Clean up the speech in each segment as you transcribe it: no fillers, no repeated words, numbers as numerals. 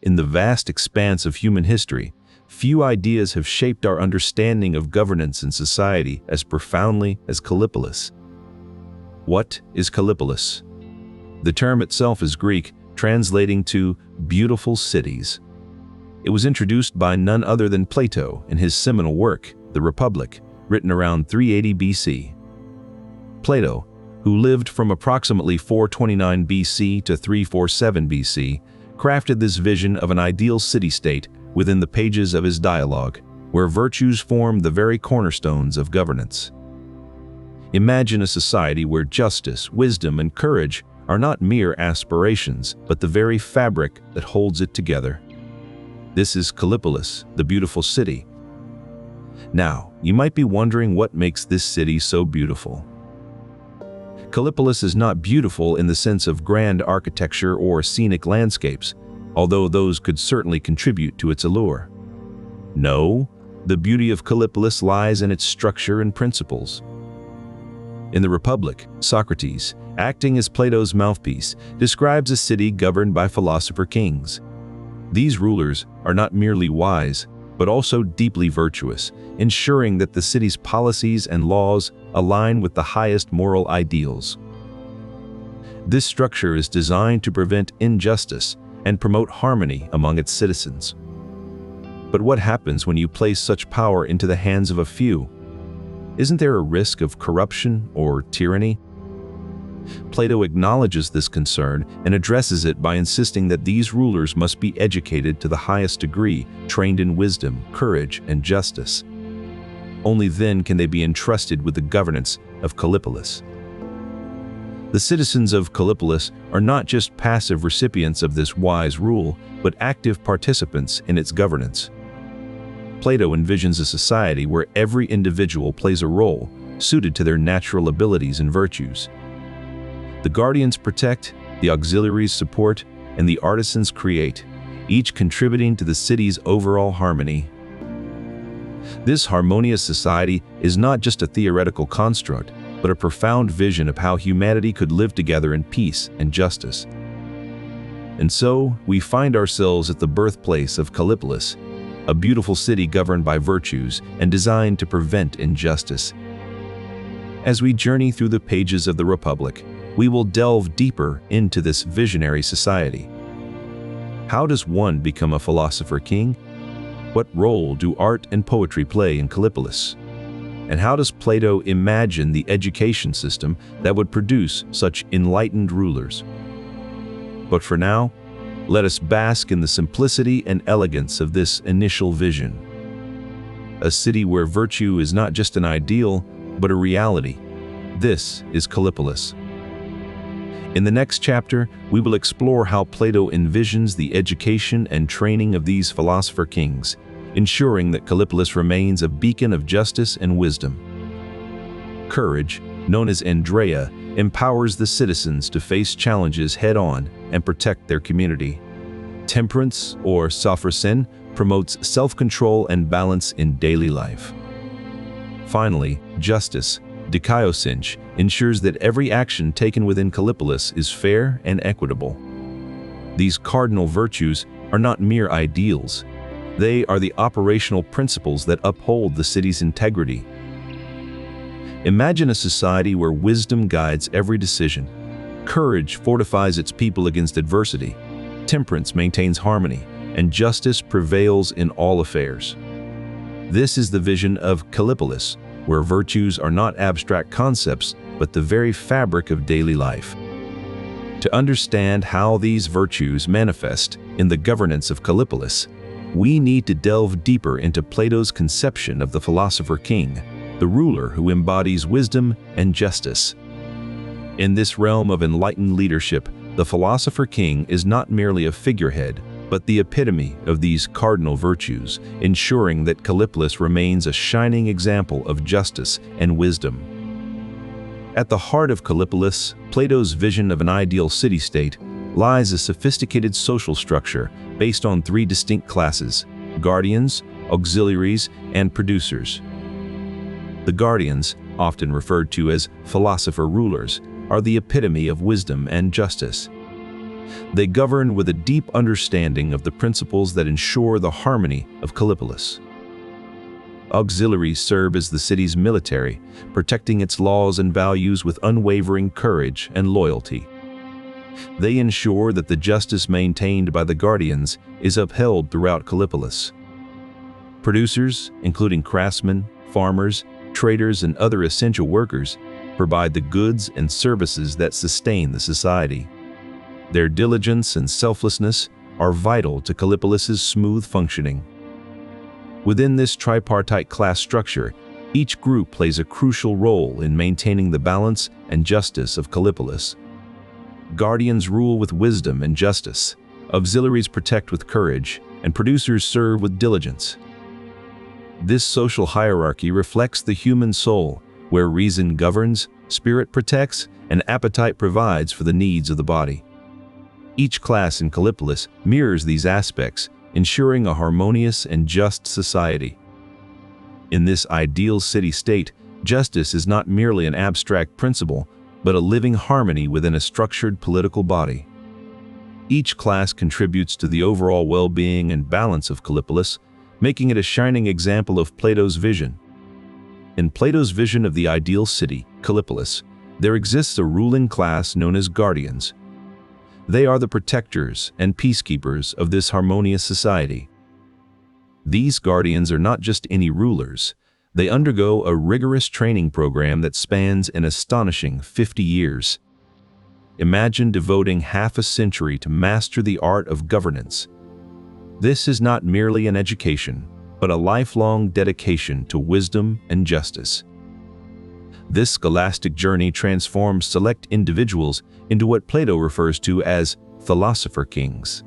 In the vast expanse of human history, few ideas have shaped our understanding of governance and society as profoundly as Kallipolis. What is Kallipolis? The term itself is Greek, translating to beautiful cities. It was introduced by none other than Plato in his seminal work, The Republic, written around 380 BC. Plato, who lived from approximately 429 BC to 347 BC, crafted this vision of an ideal city-state within the pages of his dialogue, where virtues form the very cornerstones of governance. Imagine a society where justice, wisdom, and courage are not mere aspirations, but the very fabric that holds it together. This is Kallipolis, the beautiful city. Now, you might be wondering what makes this city so beautiful. Kallipolis is not beautiful in the sense of grand architecture or scenic landscapes, although those could certainly contribute to its allure. No, the beauty of Kallipolis lies in its structure and principles. In the Republic, Socrates, acting as Plato's mouthpiece, describes a city governed by philosopher-kings. These rulers are not merely wise, but also deeply virtuous, ensuring that the city's policies and laws align with the highest moral ideals. This structure is designed to prevent injustice and promote harmony among its citizens. But what happens when you place such power into the hands of a few? Isn't there a risk of corruption or tyranny? Plato acknowledges this concern and addresses it by insisting that these rulers must be educated to the highest degree, trained in wisdom, courage, and justice. Only then can they be entrusted with the governance of Kallipolis. The citizens of Kallipolis are not just passive recipients of this wise rule, but active participants in its governance. Plato envisions a society where every individual plays a role suited to their natural abilities and virtues. The guardians protect, the auxiliaries support, and the artisans create, each contributing to the city's overall harmony. This harmonious society is not just a theoretical construct, but a profound vision of how humanity could live together in peace and justice. And so, we find ourselves at the birthplace of Kallipolis, a beautiful city governed by virtues and designed to prevent injustice. As we journey through the pages of the Republic, we will delve deeper into this visionary society. How does one become a philosopher-king? What role do art and poetry play in Kallipolis? And how does Plato imagine the education system that would produce such enlightened rulers? But for now, let us bask in the simplicity and elegance of this initial vision. A city where virtue is not just an ideal, but a reality. This is Kallipolis. In the next chapter, we will explore how Plato envisions the education and training of these philosopher-kings, ensuring that Kallipolis remains a beacon of justice and wisdom. Courage, known as Andrea, empowers the citizens to face challenges head-on and protect their community. Temperance, or Sophrosyn, promotes self-control and balance in daily life. Finally, justice, Dikaiosynch, ensures that every action taken within Kallipolis is fair and equitable. These cardinal virtues are not mere ideals. They are the operational principles that uphold the city's integrity. Imagine a society where wisdom guides every decision, courage fortifies its people against adversity, temperance maintains harmony, and justice prevails in all affairs. This is the vision of Kallipolis, where virtues are not abstract concepts, but the very fabric of daily life. To understand how these virtues manifest in the governance of Kallipolis, we need to delve deeper into Plato's conception of the philosopher-king, the ruler who embodies wisdom and justice. In this realm of enlightened leadership, the philosopher-king is not merely a figurehead, but the epitome of these cardinal virtues, ensuring that Kallipolis remains a shining example of justice and wisdom. At the heart of Kallipolis, Plato's vision of an ideal city-state, lies a sophisticated social structure based on three distinct classes: guardians, auxiliaries, and producers. The guardians, often referred to as philosopher rulers, are the epitome of wisdom and justice. They govern with a deep understanding of the principles that ensure the harmony of Kallipolis. Auxiliaries serve as the city's military, protecting its laws and values with unwavering courage and loyalty. They ensure that the justice maintained by the guardians is upheld throughout Kallipolis. Producers, including craftsmen, farmers, traders, and other essential workers, provide the goods and services that sustain the society. Their diligence and selflessness are vital to Kallipolis's smooth functioning. Within this tripartite class structure, each group plays a crucial role in maintaining the balance and justice of Kallipolis. Guardians rule with wisdom and justice, auxiliaries protect with courage, and producers serve with diligence. This social hierarchy reflects the human soul, where reason governs, spirit protects, and appetite provides for the needs of the body. Each class in Kallipolis mirrors these aspects, ensuring a harmonious and just society. In this ideal city-state, justice is not merely an abstract principle, but a living harmony within a structured political body. Each class contributes to the overall well-being and balance of Kallipolis, making it a shining example of Plato's vision. In Plato's vision of the ideal city, Kallipolis, there exists a ruling class known as guardians. They are the protectors and peacekeepers of this harmonious society. These guardians are not just any rulers. They undergo a rigorous training program that spans an astonishing 50 years. Imagine devoting half a century to master the art of governance. This is not merely an education, but a lifelong dedication to wisdom and justice. This scholastic journey transforms select individuals into what Plato refers to as Philosopher-Kings.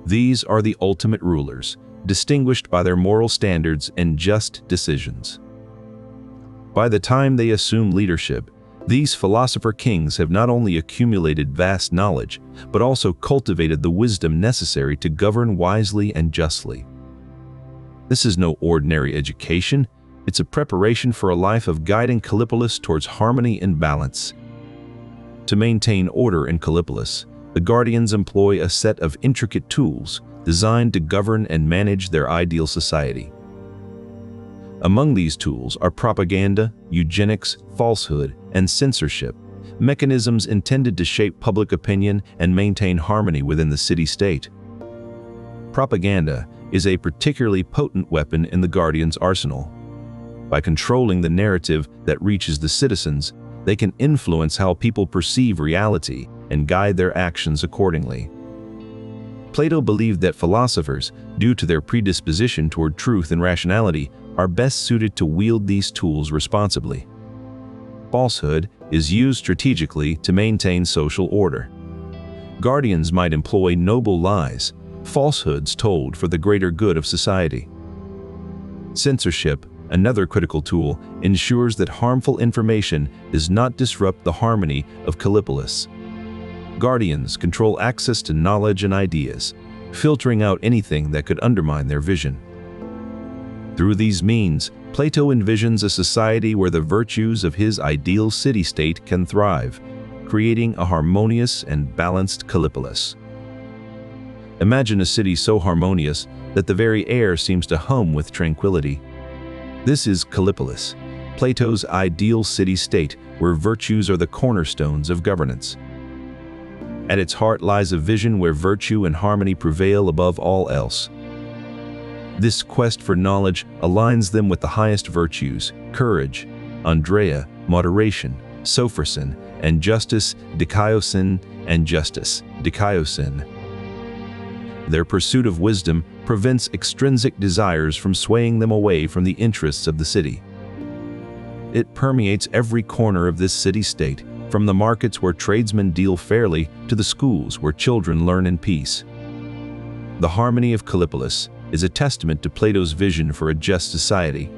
These are the ultimate rulers, distinguished by their moral standards and just decisions. By the time they assume leadership, these Philosopher-Kings have not only accumulated vast knowledge, but also cultivated the wisdom necessary to govern wisely and justly. This is no ordinary education. It's a preparation for a life of guiding Kallipolis towards harmony and balance. To maintain order in Kallipolis, the guardians employ a set of intricate tools designed to govern and manage their ideal society. Among these tools are propaganda, eugenics, falsehood, and censorship, mechanisms intended to shape public opinion and maintain harmony within the city-state. Propaganda is a particularly potent weapon in the guardians' arsenal. By controlling the narrative that reaches the citizens, they can influence how people perceive reality and guide their actions accordingly. Plato believed that philosophers, due to their predisposition toward truth and rationality, are best suited to wield these tools responsibly. Falsehood is used strategically to maintain social order. Guardians might employ noble lies, falsehoods told for the greater good of society. Censorship, another critical tool, ensures that harmful information does not disrupt the harmony of Kallipolis. Guardians control access to knowledge and ideas, filtering out anything that could undermine their vision. Through these means, Plato envisions a society where the virtues of his ideal city-state can thrive, creating a harmonious and balanced Kallipolis. Imagine a city so harmonious that the very air seems to hum with tranquility. This is Kallipolis, Plato's ideal city-state where virtues are the cornerstones of governance. At its heart lies a vision where virtue and harmony prevail above all else. This quest for knowledge aligns them with the highest virtues: courage, Andrea, moderation, sophrosyn, and justice, dikaiosin, and justice, dikaiosin. Their pursuit of wisdom prevents extrinsic desires from swaying them away from the interests of the city. It permeates every corner of this city-state, from the markets where tradesmen deal fairly to the schools where children learn in peace. The Harmony of Kallipolis is a testament to Plato's vision for a just society.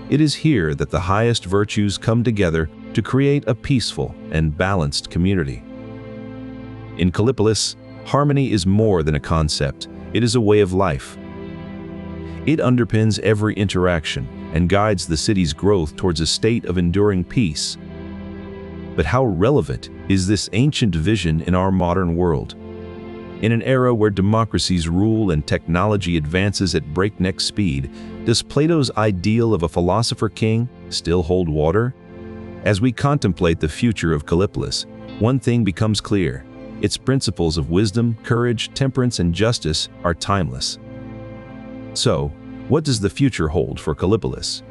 It is here that the highest virtues come together to create a peaceful and balanced community. In Kallipolis, harmony is more than a concept, it is a way of life. It underpins every interaction and guides the city's growth towards a state of enduring peace. But how relevant is this ancient vision in our modern world? In an era where democracies rule and technology advances at breakneck speed, does Plato's ideal of a philosopher-king still hold water? As we contemplate the future of Kallipolis, one thing becomes clear: its principles of wisdom, courage, temperance, and justice are timeless. So, what does the future hold for Kallipolis?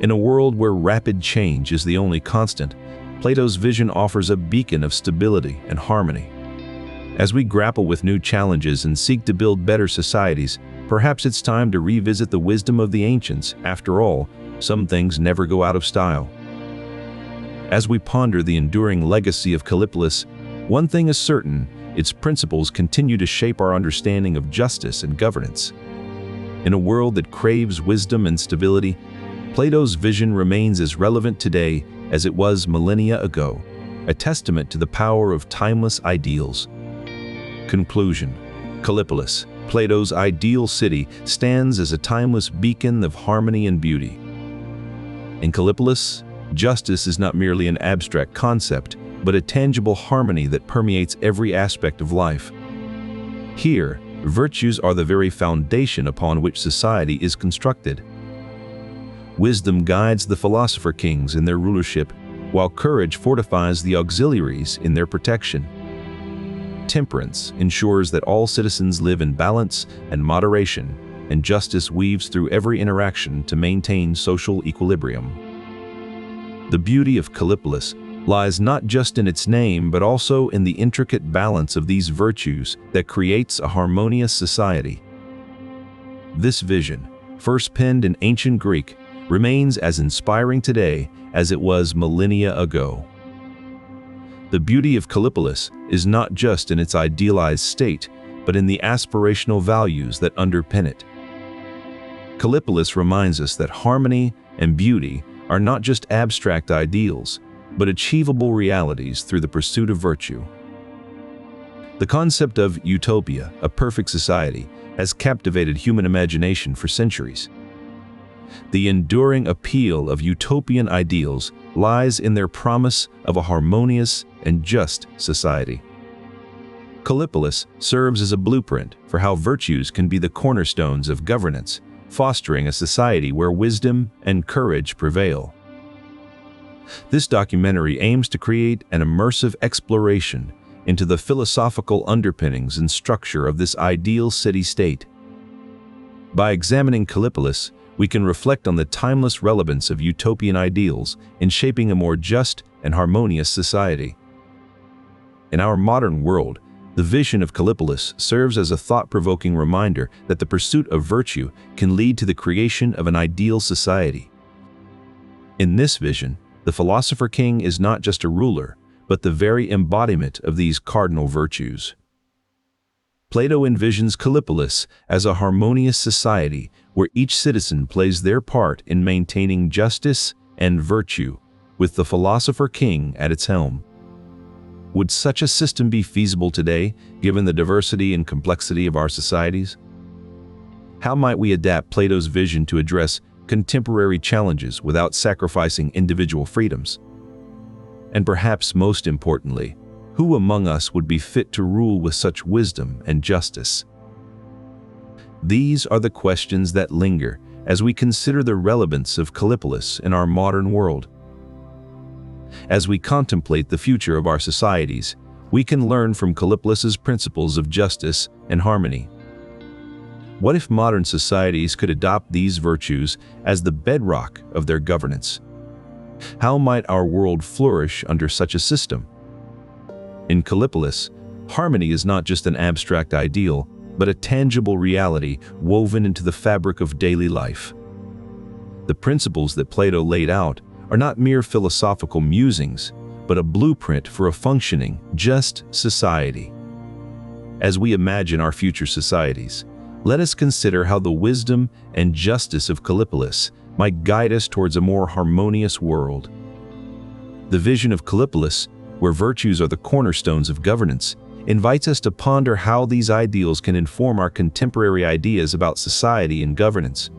In a world where rapid change is the only constant, Plato's vision offers a beacon of stability and harmony. As we grapple with new challenges and seek to build better societies, perhaps it's time to revisit the wisdom of the ancients. After all, some things never go out of style. As we ponder the enduring legacy of Kallipolis, one thing is certain: its principles continue to shape our understanding of justice and governance. In a world that craves wisdom and stability, Plato's vision remains as relevant today as it was millennia ago, a testament to the power of timeless ideals. Conclusion: Kallipolis, Plato's ideal city, stands as a timeless beacon of harmony and beauty. In Kallipolis, justice is not merely an abstract concept, but a tangible harmony that permeates every aspect of life. Here, virtues are the very foundation upon which society is constructed. Wisdom guides the philosopher-kings in their rulership, while courage fortifies the auxiliaries in their protection. Temperance ensures that all citizens live in balance and moderation, and justice weaves through every interaction to maintain social equilibrium. The beauty of Kallipolis lies not just in its name, but also in the intricate balance of these virtues that creates a harmonious society. This vision, first penned in ancient Greek, remains as inspiring today as it was millennia ago. The beauty of Kallipolis is not just in its idealized state, but in the aspirational values that underpin it. Kallipolis reminds us that harmony and beauty are not just abstract ideals, but achievable realities through the pursuit of virtue. The concept of utopia, a perfect society, has captivated human imagination for centuries. The enduring appeal of utopian ideals lies in their promise of a harmonious and just society. Kallipolis serves as a blueprint for how virtues can be the cornerstones of governance, fostering a society where wisdom and courage prevail. This documentary aims to create an immersive exploration into the philosophical underpinnings and structure of this ideal city-state. By examining Kallipolis, we can reflect on the timeless relevance of utopian ideals in shaping a more just and harmonious society. In our modern world, the vision of Kallipolis serves as a thought-provoking reminder that the pursuit of virtue can lead to the creation of an ideal society. In this vision, the philosopher-king is not just a ruler, but the very embodiment of these cardinal virtues. Plato envisions Kallipolis as a harmonious society where each citizen plays their part in maintaining justice and virtue, with the philosopher-king at its helm. Would such a system be feasible today, given the diversity and complexity of our societies? How might we adapt Plato's vision to address contemporary challenges without sacrificing individual freedoms? And perhaps most importantly, who among us would be fit to rule with such wisdom and justice? These are the questions that linger as we consider the relevance of Kallipolis in our modern world. As we contemplate the future of our societies, we can learn from Kallipolis's principles of justice and harmony. What if modern societies could adopt these virtues as the bedrock of their governance? How might our world flourish under such a system? In Kallipolis, harmony is not just an abstract ideal, but a tangible reality woven into the fabric of daily life. The principles that Plato laid out are not mere philosophical musings, but a blueprint for a functioning, just society. As we imagine our future societies, let us consider how the wisdom and justice of Kallipolis might guide us towards a more harmonious world. The vision of Kallipolis, where virtues are the cornerstones of governance, invites us to ponder how these ideals can inform our contemporary ideas about society and governance.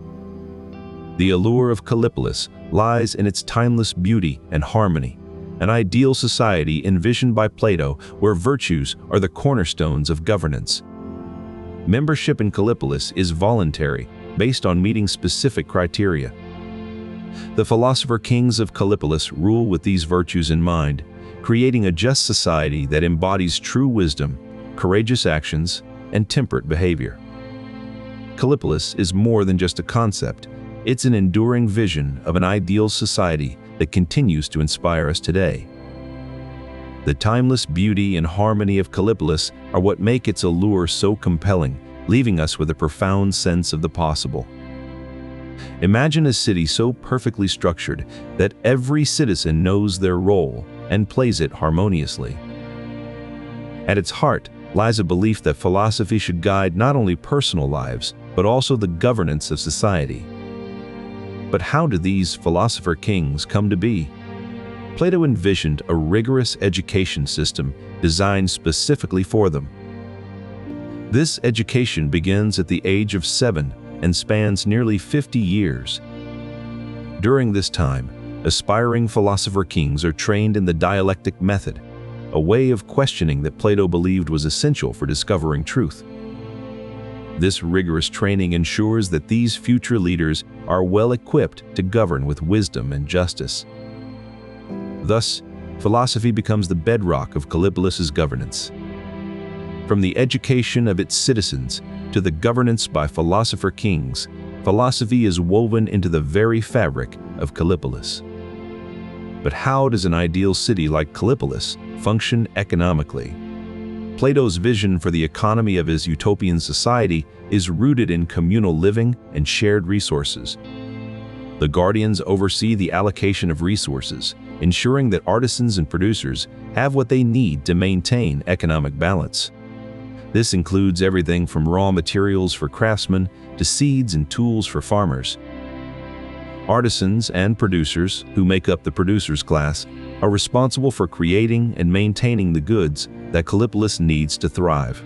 The allure of Kallipolis lies in its timeless beauty and harmony, an ideal society envisioned by Plato where virtues are the cornerstones of governance. Membership in Kallipolis is voluntary, based on meeting specific criteria. The Philosopher-Kings of Kallipolis rule with these virtues in mind, creating a just society that embodies true wisdom, courageous actions, and temperate behavior. Kallipolis is more than just a concept. It's an enduring vision of an ideal society that continues to inspire us today. The timeless beauty and harmony of Kallipolis are what make its allure so compelling, leaving us with a profound sense of the possible. Imagine a city so perfectly structured that every citizen knows their role and plays it harmoniously. At its heart lies a belief that philosophy should guide not only personal lives, but also the governance of society. But how do these philosopher-kings come to be? Plato envisioned a rigorous education system designed specifically for them. This education begins at the age of 7 and spans nearly 50 years. During this time, aspiring philosopher-kings are trained in the dialectic method, a way of questioning that Plato believed was essential for discovering truth. This rigorous training ensures that these future leaders are well equipped to govern with wisdom and justice. Thus, philosophy becomes the bedrock of Kallipolis' governance. From the education of its citizens to the governance by philosopher-kings, philosophy is woven into the very fabric of Kallipolis. But how does an ideal city like Kallipolis function economically? Plato's vision for the economy of his utopian society is rooted in communal living and shared resources. The guardians oversee the allocation of resources, ensuring that artisans and producers have what they need to maintain economic balance. This includes everything from raw materials for craftsmen to seeds and tools for farmers. Artisans and producers, who make up the producers class, are responsible for creating and maintaining the goods that Kallipolis needs to thrive.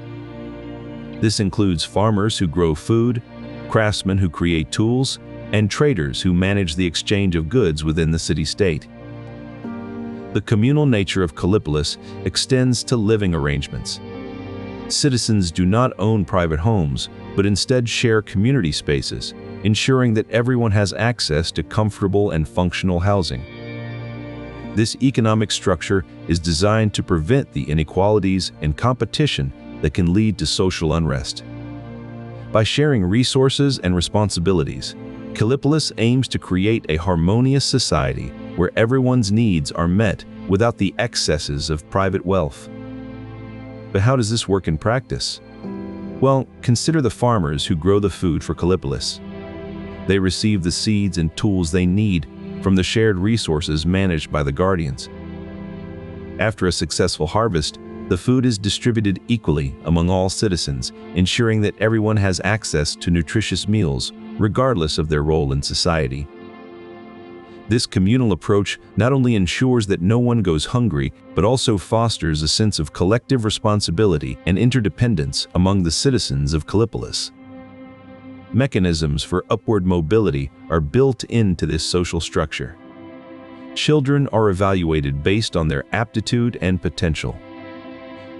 This includes farmers who grow food, craftsmen who create tools, and traders who manage the exchange of goods within the city-state. The communal nature of Kallipolis extends to living arrangements. Citizens do not own private homes, but instead share community spaces, ensuring that everyone has access to comfortable and functional housing. This economic structure is designed to prevent the inequalities and competition that can lead to social unrest. By sharing resources and responsibilities, Kallipolis aims to create a harmonious society where everyone's needs are met without the excesses of private wealth. But how does this work in practice? Well, consider the farmers who grow the food for Kallipolis. They receive the seeds and tools they need from the shared resources managed by the guardians. After a successful harvest, the food is distributed equally among all citizens, ensuring that everyone has access to nutritious meals, regardless of their role in society. This communal approach not only ensures that no one goes hungry, but also fosters a sense of collective responsibility and interdependence among the citizens of Kallipolis. Mechanisms for upward mobility are built into this social structure. Children are evaluated based on their aptitude and potential.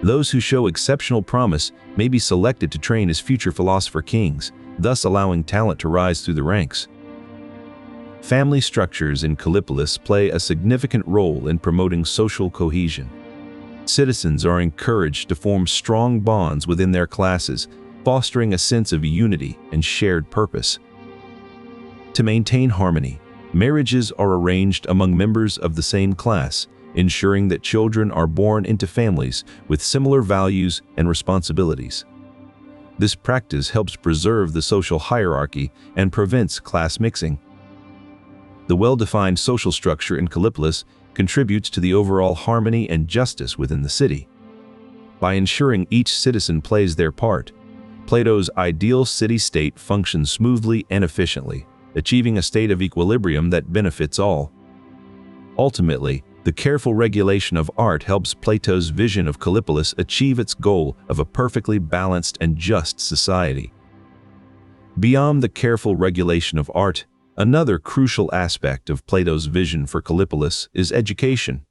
Those who show exceptional promise may be selected to train as future philosopher-kings, thus allowing talent to rise through the ranks. Family structures in Kallipolis play a significant role in promoting social cohesion. Citizens are encouraged to form strong bonds within their classes, fostering a sense of unity and shared purpose. To maintain harmony, marriages are arranged among members of the same class, ensuring that children are born into families with similar values and responsibilities. This practice helps preserve the social hierarchy and prevents class mixing. The well-defined social structure in Kallipolis contributes to the overall harmony and justice within the city. By ensuring each citizen plays their part, Plato's ideal city-state functions smoothly and efficiently, achieving a state of equilibrium that benefits all. Ultimately, the careful regulation of art helps Plato's vision of Kallipolis achieve its goal of a perfectly balanced and just society. Beyond the careful regulation of art, another crucial aspect of Plato's vision for Kallipolis is education.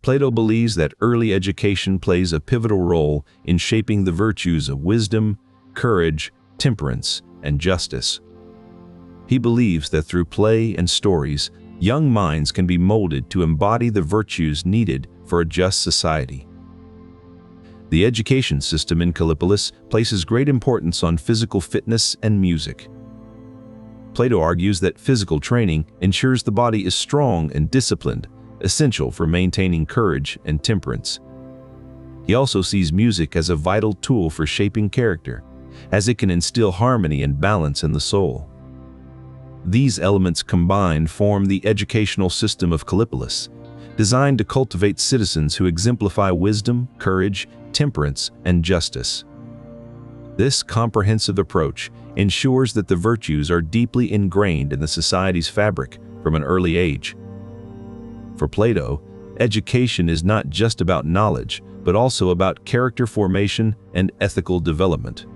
Plato believes that early education plays a pivotal role in shaping the virtues of wisdom, courage, temperance, and justice. He believes that through play and stories, young minds can be molded to embody the virtues needed for a just society. The education system in Kallipolis places great importance on physical fitness and music. Plato argues that physical training ensures the body is strong and disciplined, essential for maintaining courage and temperance. He also sees music as a vital tool for shaping character, as it can instill harmony and balance in the soul. These elements combined form the educational system of Kallipolis, designed to cultivate citizens who exemplify wisdom, courage, temperance, and justice. This comprehensive approach ensures that the virtues are deeply ingrained in the society's fabric from an early age. For Plato, education is not just about knowledge, but also about character formation and ethical development.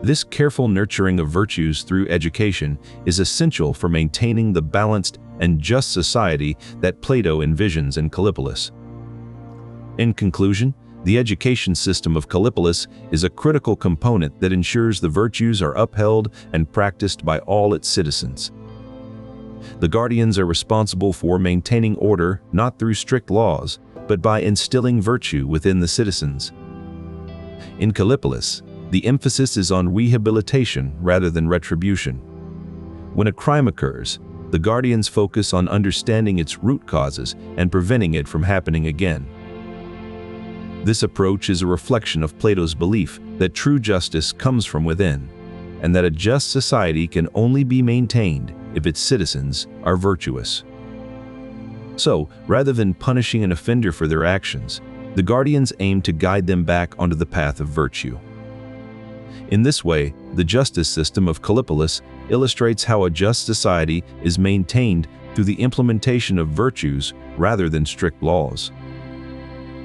This careful nurturing of virtues through education is essential for maintaining the balanced and just society that Plato envisions in Kallipolis. In conclusion, the education system of Kallipolis is a critical component that ensures the virtues are upheld and practiced by all its citizens. The guardians are responsible for maintaining order not through strict laws, but by instilling virtue within the citizens. In Kallipolis, the emphasis is on rehabilitation rather than retribution. When a crime occurs, the guardians focus on understanding its root causes and preventing it from happening again. This approach is a reflection of Plato's belief that true justice comes from within, and that a just society can only be maintained if its citizens are virtuous. So, rather than punishing an offender for their actions, the guardians aim to guide them back onto the path of virtue. In this way, the justice system of Kallipolis illustrates how a just society is maintained through the implementation of virtues rather than strict laws.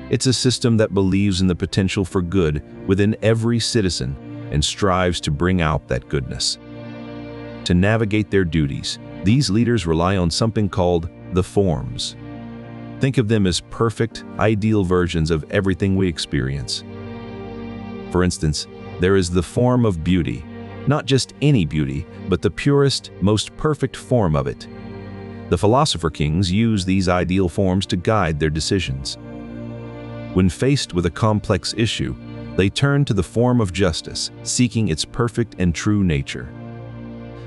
It's a system that believes in the potential for good within every citizen and strives to bring out that goodness. To navigate their duties, these leaders rely on something called the forms. Think of them as perfect, ideal versions of everything we experience. For instance, there is the form of beauty, not just any beauty, but the purest, most perfect form of it. The Philosopher-Kings use these ideal forms to guide their decisions. When faced with a complex issue, they turn to the form of justice, seeking its perfect and true nature.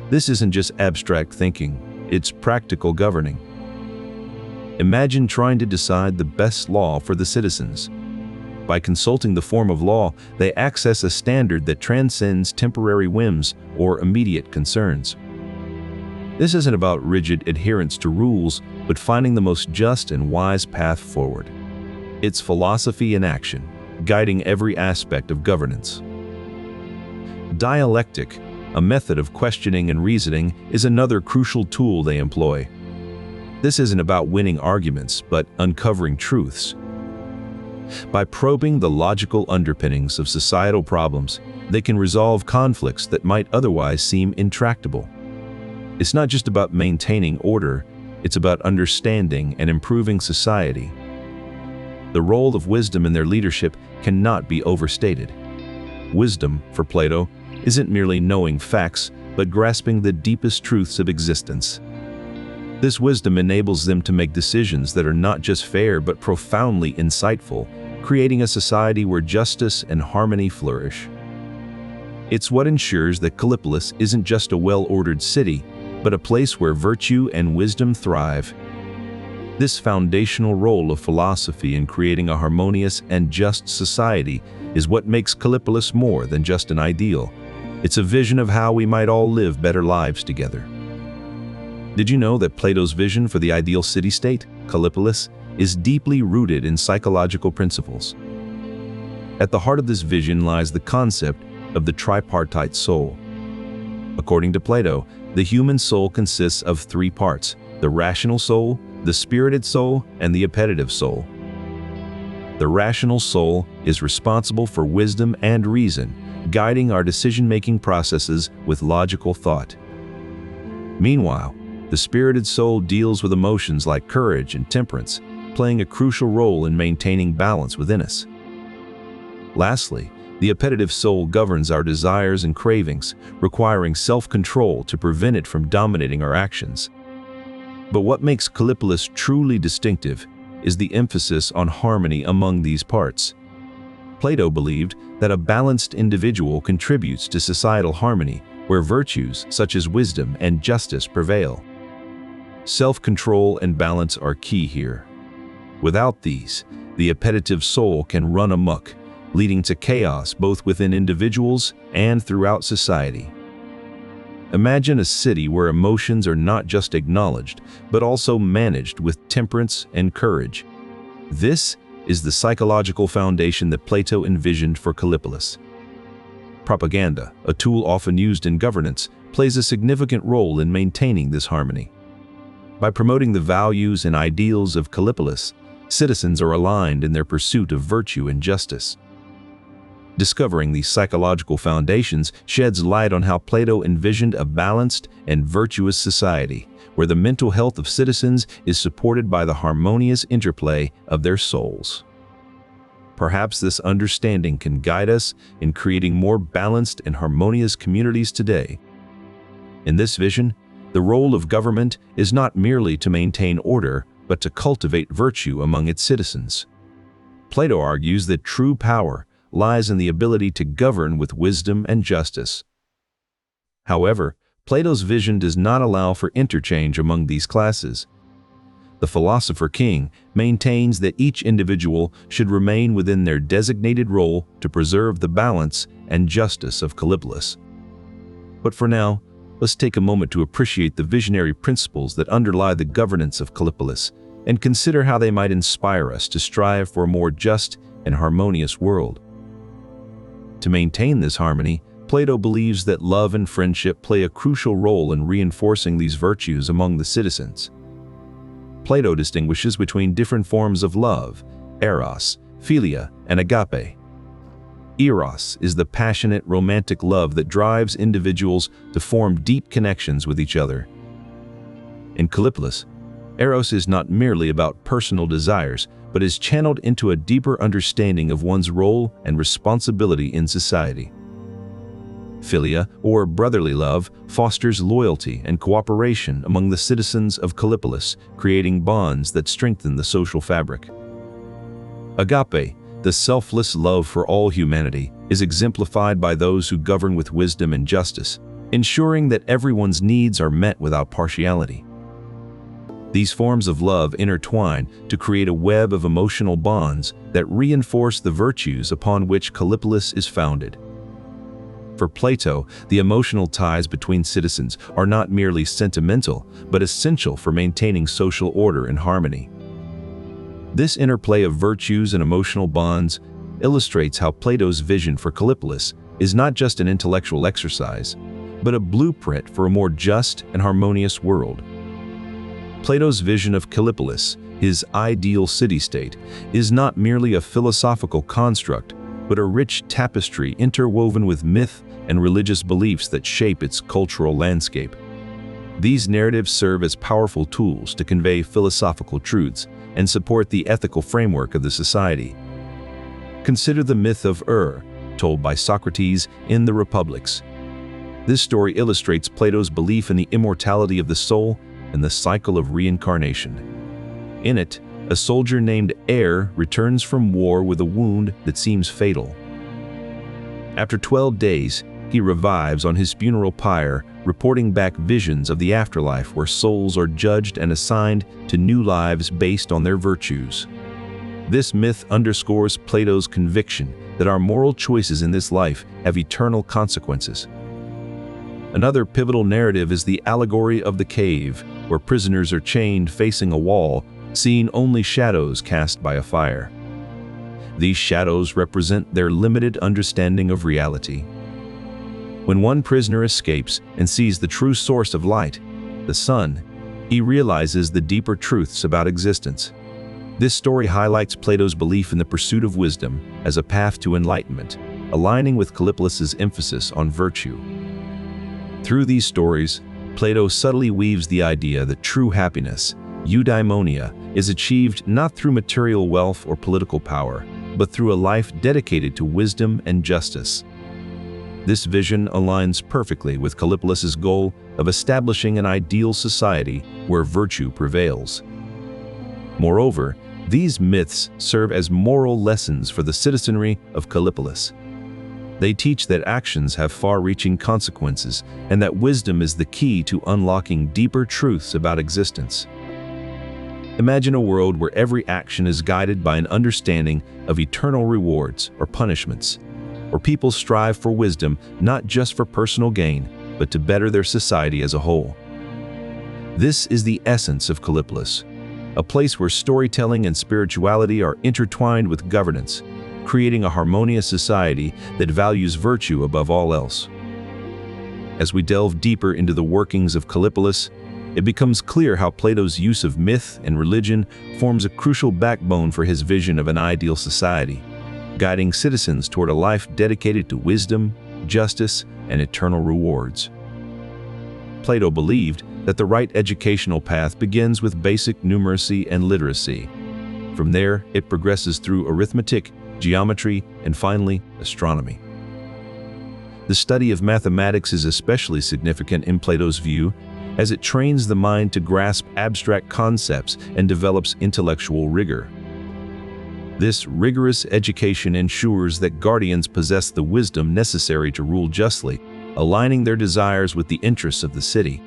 This isn't just abstract thinking, it's practical governing. Imagine trying to decide the best law for the citizens. By consulting the form of law, they access a standard that transcends temporary whims or immediate concerns. This isn't about rigid adherence to rules, but finding the most just and wise path forward. It's philosophy in action, guiding every aspect of governance. Dialectic, a method of questioning and reasoning, is another crucial tool they employ. This isn't about winning arguments, but uncovering truths. By probing the logical underpinnings of societal problems, they can resolve conflicts that might otherwise seem intractable. It's not just about maintaining order, it's about understanding and improving society. The role of wisdom in their leadership cannot be overstated. Wisdom, for Plato, isn't merely knowing facts, but grasping the deepest truths of existence. This wisdom enables them to make decisions that are not just fair but profoundly insightful, creating a society where justice and harmony flourish. It's what ensures that Kallipolis isn't just a well-ordered city, but a place where virtue and wisdom thrive. This foundational role of philosophy in creating a harmonious and just society is what makes Kallipolis more than just an ideal. It's a vision of how we might all live better lives together. Did you know that Plato's vision for the ideal city-state, Kallipolis, is deeply rooted in psychological principles? At the heart of this vision lies the concept of the tripartite soul. According to Plato, the human soul consists of three parts: the rational soul, the spirited soul, and the appetitive soul. The rational soul is responsible for wisdom and reason, guiding our decision-making processes with logical thought. Meanwhile, the spirited soul deals with emotions like courage and temperance, playing a crucial role in maintaining balance within us. Lastly, the appetitive soul governs our desires and cravings, requiring self-control to prevent it from dominating our actions. But what makes Kallipolis truly distinctive is the emphasis on harmony among these parts. Plato believed that a balanced individual contributes to societal harmony where virtues such as wisdom and justice prevail. Self-control and balance are key here. Without these, the appetitive soul can run amok, leading to chaos both within individuals and throughout society. Imagine a city where emotions are not just acknowledged, but also managed with temperance and courage. This is the psychological foundation that Plato envisioned for Kallipolis. Propaganda, a tool often used in governance, plays a significant role in maintaining this harmony. By promoting the values and ideals of Kallipolis, citizens are aligned in their pursuit of virtue and justice. Discovering these psychological foundations sheds light on how Plato envisioned a balanced and virtuous society, where the mental health of citizens is supported by the harmonious interplay of their souls. Perhaps this understanding can guide us in creating more balanced and harmonious communities today. In this vision, the role of government is not merely to maintain order, but to cultivate virtue among its citizens. Plato argues that true power lies in the ability to govern with wisdom and justice. However, Plato's vision does not allow for interchange among these classes. The Philosopher-King maintains that each individual should remain within their designated role to preserve the balance and justice of Kallipolis. But for now, let's take a moment to appreciate the visionary principles that underlie the governance of Kallipolis and consider how they might inspire us to strive for a more just and harmonious world. To maintain this harmony, Plato believes that love and friendship play a crucial role in reinforcing these virtues among the citizens. Plato distinguishes between different forms of love: Eros, Philia, and Agape. Eros is the passionate, romantic love that drives individuals to form deep connections with each other. In Kallipolis, Eros is not merely about personal desires, but is channeled into a deeper understanding of one's role and responsibility in society. Philia, or brotherly love, fosters loyalty and cooperation among the citizens of Kallipolis, creating bonds that strengthen the social fabric. Agape, the selfless love for all humanity, is exemplified by those who govern with wisdom and justice, ensuring that everyone's needs are met without partiality. These forms of love intertwine to create a web of emotional bonds that reinforce the virtues upon which Kallipolis is founded. For Plato, the emotional ties between citizens are not merely sentimental, but essential for maintaining social order and harmony. This interplay of virtues and emotional bonds illustrates how Plato's vision for Kallipolis is not just an intellectual exercise, but a blueprint for a more just and harmonious world. Plato's vision of Kallipolis, his ideal city-state, is not merely a philosophical construct, but a rich tapestry interwoven with myth and religious beliefs that shape its cultural landscape. These narratives serve as powerful tools to convey philosophical truths and support the ethical framework of the society. Consider the myth of told by Socrates in the Republics. This story illustrates Plato's belief in the immortality of the soul and the cycle of reincarnation. In it, a soldier named returns from war with a wound that seems fatal. After 12 days, he revives on his funeral pyre, reporting back visions of the afterlife where souls are judged and assigned to new lives based on their virtues. This myth underscores Plato's conviction that our moral choices in this life have eternal consequences. Another pivotal narrative is the allegory of the cave, where prisoners are chained facing a wall, seeing only shadows cast by a fire. These shadows represent their limited understanding of reality. When one prisoner escapes and sees the true source of light, the sun, he realizes the deeper truths about existence. This story highlights Plato's belief in the pursuit of wisdom as a path to enlightenment, aligning with Kallipolis' emphasis on virtue. Through these stories, Plato subtly weaves the idea that true happiness eudaimonia, is achieved not through material wealth or political power, but through a life dedicated to wisdom and justice. This vision aligns perfectly with Kallipolis' goal of establishing an ideal society where virtue prevails. Moreover, these myths serve as moral lessons for the citizenry of Kallipolis. They teach that actions have far-reaching consequences and that wisdom is the key to unlocking deeper truths about existence. Imagine a world where every action is guided by an understanding of eternal rewards or punishments, where people strive for wisdom not just for personal gain, but to better their society as a whole. This is the essence of Kallipolis, a place where storytelling and spirituality are intertwined with governance, creating a harmonious society that values virtue above all else. As we delve deeper into the workings of Kallipolis, it becomes clear how Plato's use of myth and religion forms a crucial backbone for his vision of an ideal society, guiding citizens toward a life dedicated to wisdom, justice, and eternal rewards. Plato believed that the right educational path begins with basic numeracy and literacy. From there, it progresses through arithmetic, geometry, and finally, astronomy. The study of mathematics is especially significant in Plato's view, as it trains the mind to grasp abstract concepts and develops intellectual rigor. This rigorous education ensures that guardians possess the wisdom necessary to rule justly, aligning their desires with the interests of the city.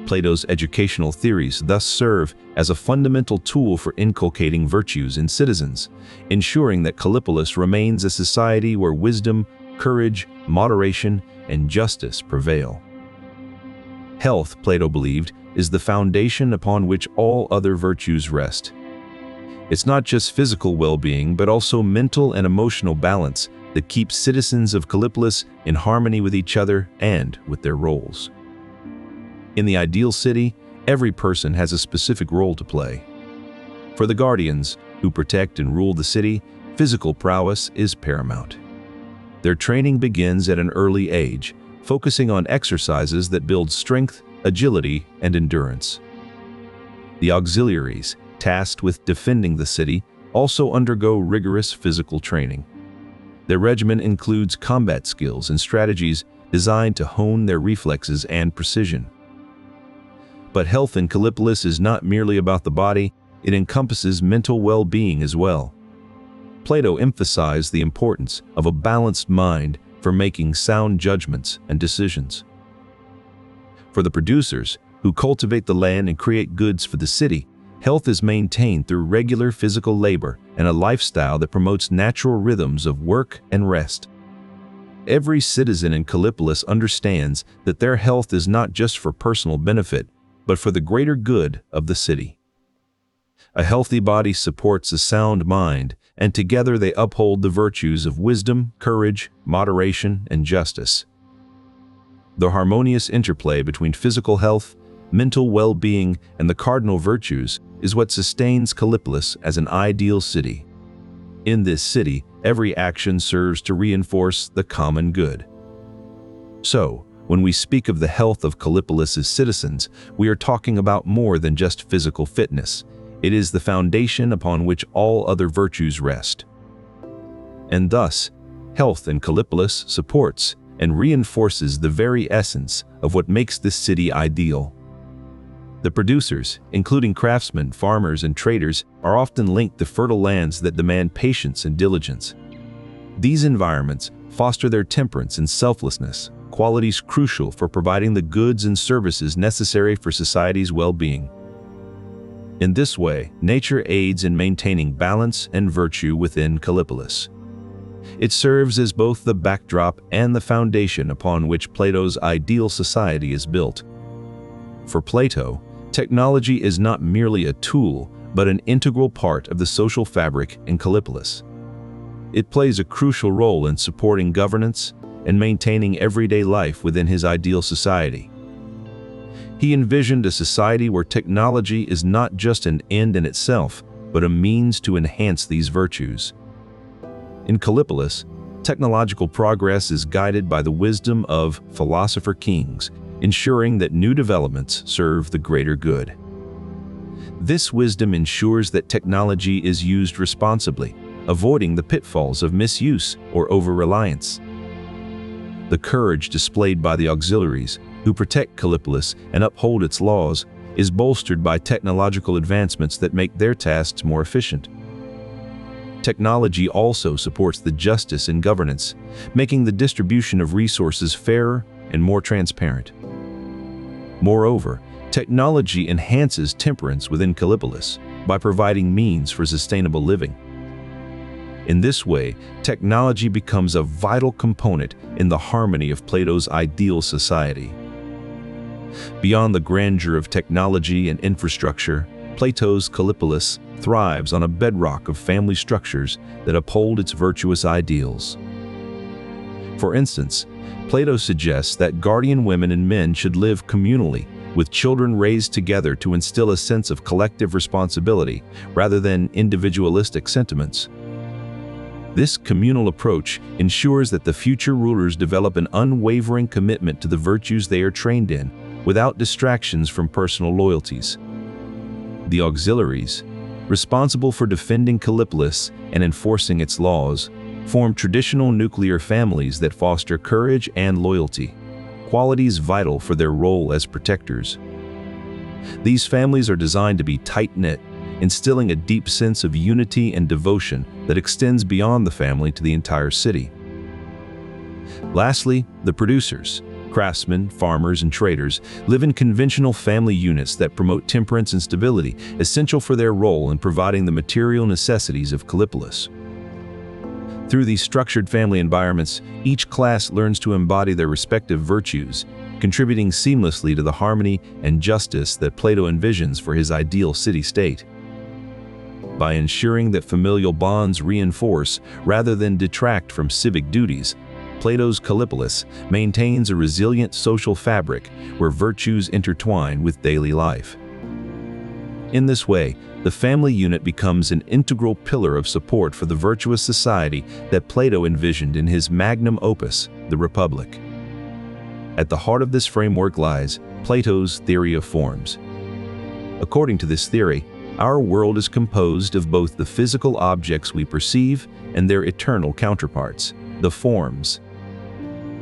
Plato's educational theories thus serve as a fundamental tool for inculcating virtues in citizens, ensuring that Kallipolis remains a society where wisdom, courage, moderation, and justice prevail. Health, Plato believed, is the foundation upon which all other virtues rest. It's not just physical well-being, but also mental and emotional balance that keeps citizens of Kallipolis in harmony with each other and with their roles. In the ideal city, every person has a specific role to play. For the guardians, who protect and rule the city, physical prowess is paramount. Their training begins at an early age, focusing on exercises that build strength, agility, and endurance. The Auxiliaries, tasked with defending the city, also undergo rigorous physical training. Their regimen includes combat skills and strategies designed to hone their reflexes and precision. But health in Kallipolis is not merely about the body, it encompasses mental well-being as well. Plato emphasized the importance of a balanced mind for making sound judgments and decisions. For the producers, who cultivate the land and create goods for the city, health is maintained through regular physical labor and a lifestyle that promotes natural rhythms of work and rest. Every citizen in Kallipolis understands that their health is not just for personal benefit, but for the greater good of the city. A healthy body supports a sound mind, and together they uphold the virtues of wisdom, courage, moderation, and justice. The harmonious interplay between physical health, mental well-being, and the cardinal virtues is what sustains Kallipolis as an ideal city. In this city, every action serves to reinforce the common good. So, when we speak of the health of Kallipolis' citizens, we are talking about more than just physical fitness. It is the foundation upon which all other virtues rest. And thus, health in Kallipolis supports and reinforces the very essence of what makes this city ideal. The producers, including craftsmen, farmers, and traders, are often linked to fertile lands that demand patience and diligence. These environments foster their temperance and selflessness, qualities crucial for providing the goods and services necessary for society's well-being. In this way, nature aids in maintaining balance and virtue within Kallipolis. It serves as both the backdrop and the foundation upon which Plato's ideal society is built. For Plato, technology is not merely a tool, but an integral part of the social fabric in Kallipolis. It plays a crucial role in supporting governance and maintaining everyday life within his ideal society. He envisioned a society where technology is not just an end in itself, but a means to enhance these virtues. In Kallipolis, technological progress is guided by the wisdom of Philosopher-Kings, ensuring that new developments serve the greater good. This wisdom ensures that technology is used responsibly, avoiding the pitfalls of misuse or over-reliance. The courage displayed by the Auxiliaries, who protect Kallipolis and uphold its laws, is bolstered by technological advancements that make their tasks more efficient. Technology also supports the justice in governance, making the distribution of resources fairer and more transparent. Moreover, technology enhances temperance within Kallipolis by providing means for sustainable living. In this way, technology becomes a vital component in the harmony of Plato's ideal society. Beyond the grandeur of technology and infrastructure, Plato's Kallipolis thrives on a bedrock of family structures that uphold its virtuous ideals. For instance, Plato suggests that guardian women and men should live communally, with children raised together to instill a sense of collective responsibility rather than individualistic sentiments. This communal approach ensures that the future rulers develop an unwavering commitment to the virtues they are trained in, without distractions from personal loyalties. The Auxiliaries, responsible for defending Kallipolis and enforcing its laws, form traditional nuclear families that foster courage and loyalty, qualities vital for their role as protectors. These families are designed to be tight-knit, instilling a deep sense of unity and devotion that extends beyond the family to the entire city. Lastly, the producers, craftsmen, farmers, and traders, live in conventional family units that promote temperance and stability, essential for their role in providing the material necessities of Kallipolis. Through these structured family environments, each class learns to embody their respective virtues, contributing seamlessly to the harmony and justice that Plato envisions for his ideal city-state. By ensuring that familial bonds reinforce rather than detract from civic duties, Plato's Kallipolis maintains a resilient social fabric where virtues intertwine with daily life. In this way, the family unit becomes an integral pillar of support for the virtuous society that Plato envisioned in his magnum opus, the Republic. At the heart of this framework lies Plato's theory of forms. According to this theory, our world is composed of both the physical objects we perceive and their eternal counterparts, the forms.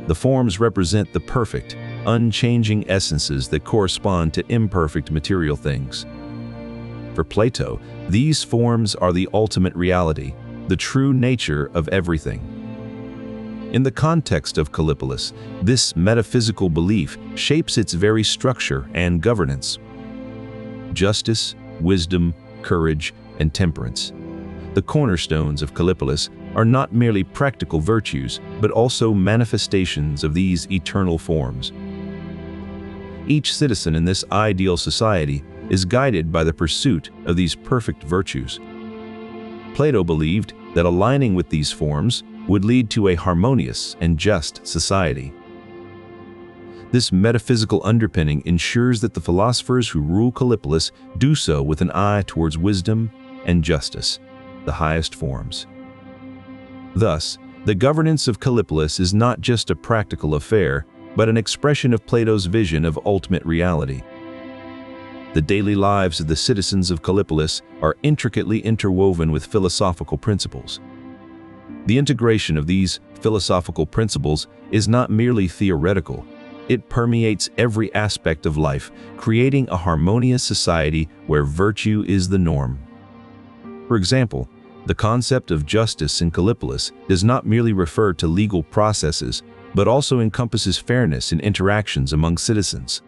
The forms represent the perfect, unchanging essences that correspond to imperfect material things. For Plato, these forms are the ultimate reality, the true nature of everything. In the context of Kallipolis, this metaphysical belief shapes its very structure and governance. Justice, wisdom, courage, and temperance, the cornerstones of Kallipolis, are not merely practical virtues, but also manifestations of these eternal forms. Each citizen in this ideal society is guided by the pursuit of these perfect virtues. Plato believed that aligning with these forms would lead to a harmonious and just society. This metaphysical underpinning ensures that the philosophers who rule Kallipolis do so with an eye towards wisdom and justice, the highest forms. Thus, the governance of Kallipolis is not just a practical affair, but an expression of Plato's vision of ultimate reality. The daily lives of the citizens of Kallipolis are intricately interwoven with philosophical principles. The integration of these philosophical principles is not merely theoretical. It permeates every aspect of life, creating a harmonious society where virtue is the norm. For example, the concept of justice in Kallipolis does not merely refer to legal processes, but also encompasses fairness in interactions among citizens.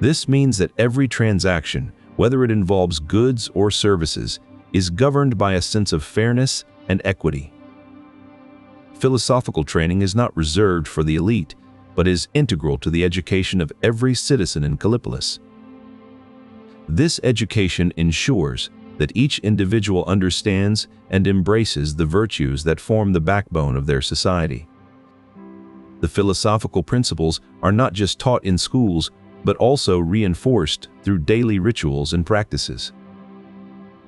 This means that every transaction, whether it involves goods or services, is governed by a sense of fairness and equity. Philosophical training is not reserved for the elite, but is integral to the education of every citizen in Kallipolis. This education ensures that each individual understands and embraces the virtues that form the backbone of their society. The philosophical principles are not just taught in schools, but also reinforced through daily rituals and practices.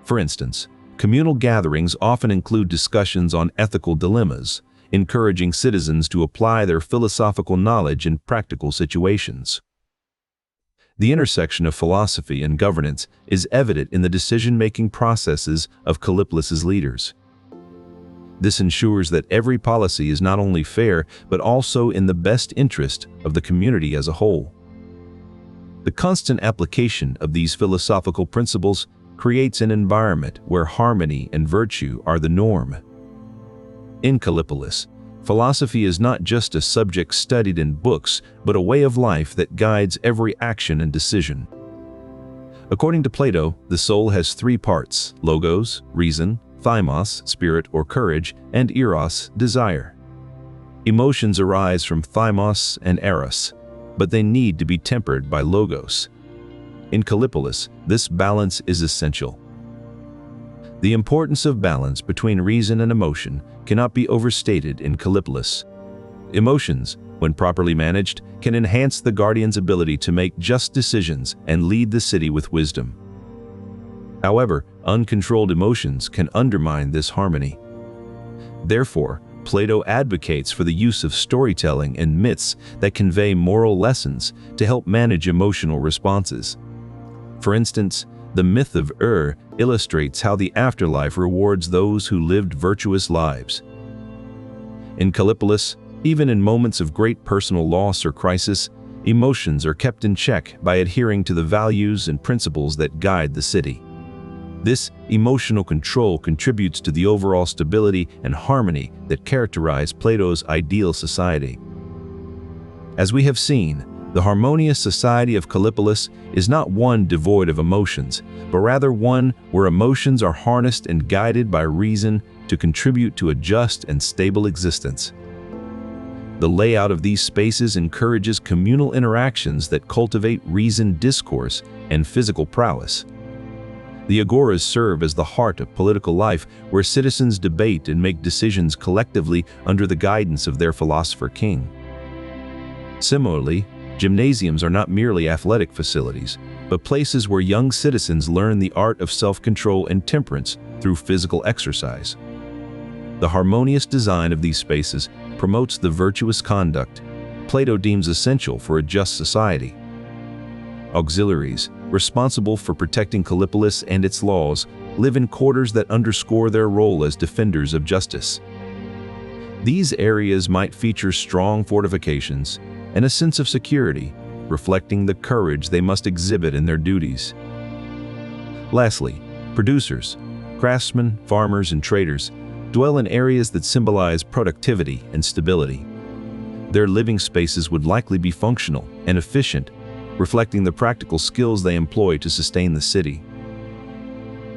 For instance, communal gatherings often include discussions on ethical dilemmas, encouraging citizens to apply their philosophical knowledge in practical situations. The intersection of philosophy and governance is evident in the decision-making processes of Kallipolis' leaders. This ensures that every policy is not only fair, but also in the best interest of the community as a whole. The constant application of these philosophical principles creates an environment where harmony and virtue are the norm. In Kallipolis, philosophy is not just a subject studied in books, but a way of life that guides every action and decision. According to Plato, the soul has three parts: logos, reason; thymos, spirit or courage; and eros, desire. Emotions arise from thymos and eros, but they need to be tempered by logos. In Kallipolis, this balance is essential. The importance of balance between reason and emotion cannot be overstated in Kallipolis. Emotions, when properly managed, can enhance the guardian's ability to make just decisions and lead the city with wisdom. However, uncontrolled emotions can undermine this harmony. Therefore, Plato advocates for the use of storytelling and myths that convey moral lessons to help manage emotional responses. For instance, the myth of illustrates how the afterlife rewards those who lived virtuous lives. In Kallipolis, even in moments of great personal loss or crisis, emotions are kept in check by adhering to the values and principles that guide the city. This emotional control contributes to the overall stability and harmony that characterize Plato's ideal society. As we have seen, the harmonious society of Kallipolis is not one devoid of emotions, but rather one where emotions are harnessed and guided by reason to contribute to a just and stable existence. The layout of these spaces encourages communal interactions that cultivate reasoned discourse and physical prowess. The agoras serve as the heart of political life, where citizens debate and make decisions collectively under the guidance of their philosopher-king. Similarly, gymnasiums are not merely athletic facilities, but places where young citizens learn the art of self-control and temperance through physical exercise. The harmonious design of these spaces promotes the virtuous conduct Plato deems essential for a just society. Auxiliaries, responsible for protecting Kallipolis and its laws, live in quarters that underscore their role as defenders of justice. These areas might feature strong fortifications and a sense of security, reflecting the courage they must exhibit in their duties. Lastly, producers, craftsmen, farmers, and traders dwell in areas that symbolize productivity and stability. Their living spaces would likely be functional and efficient, reflecting the practical skills they employ to sustain the city.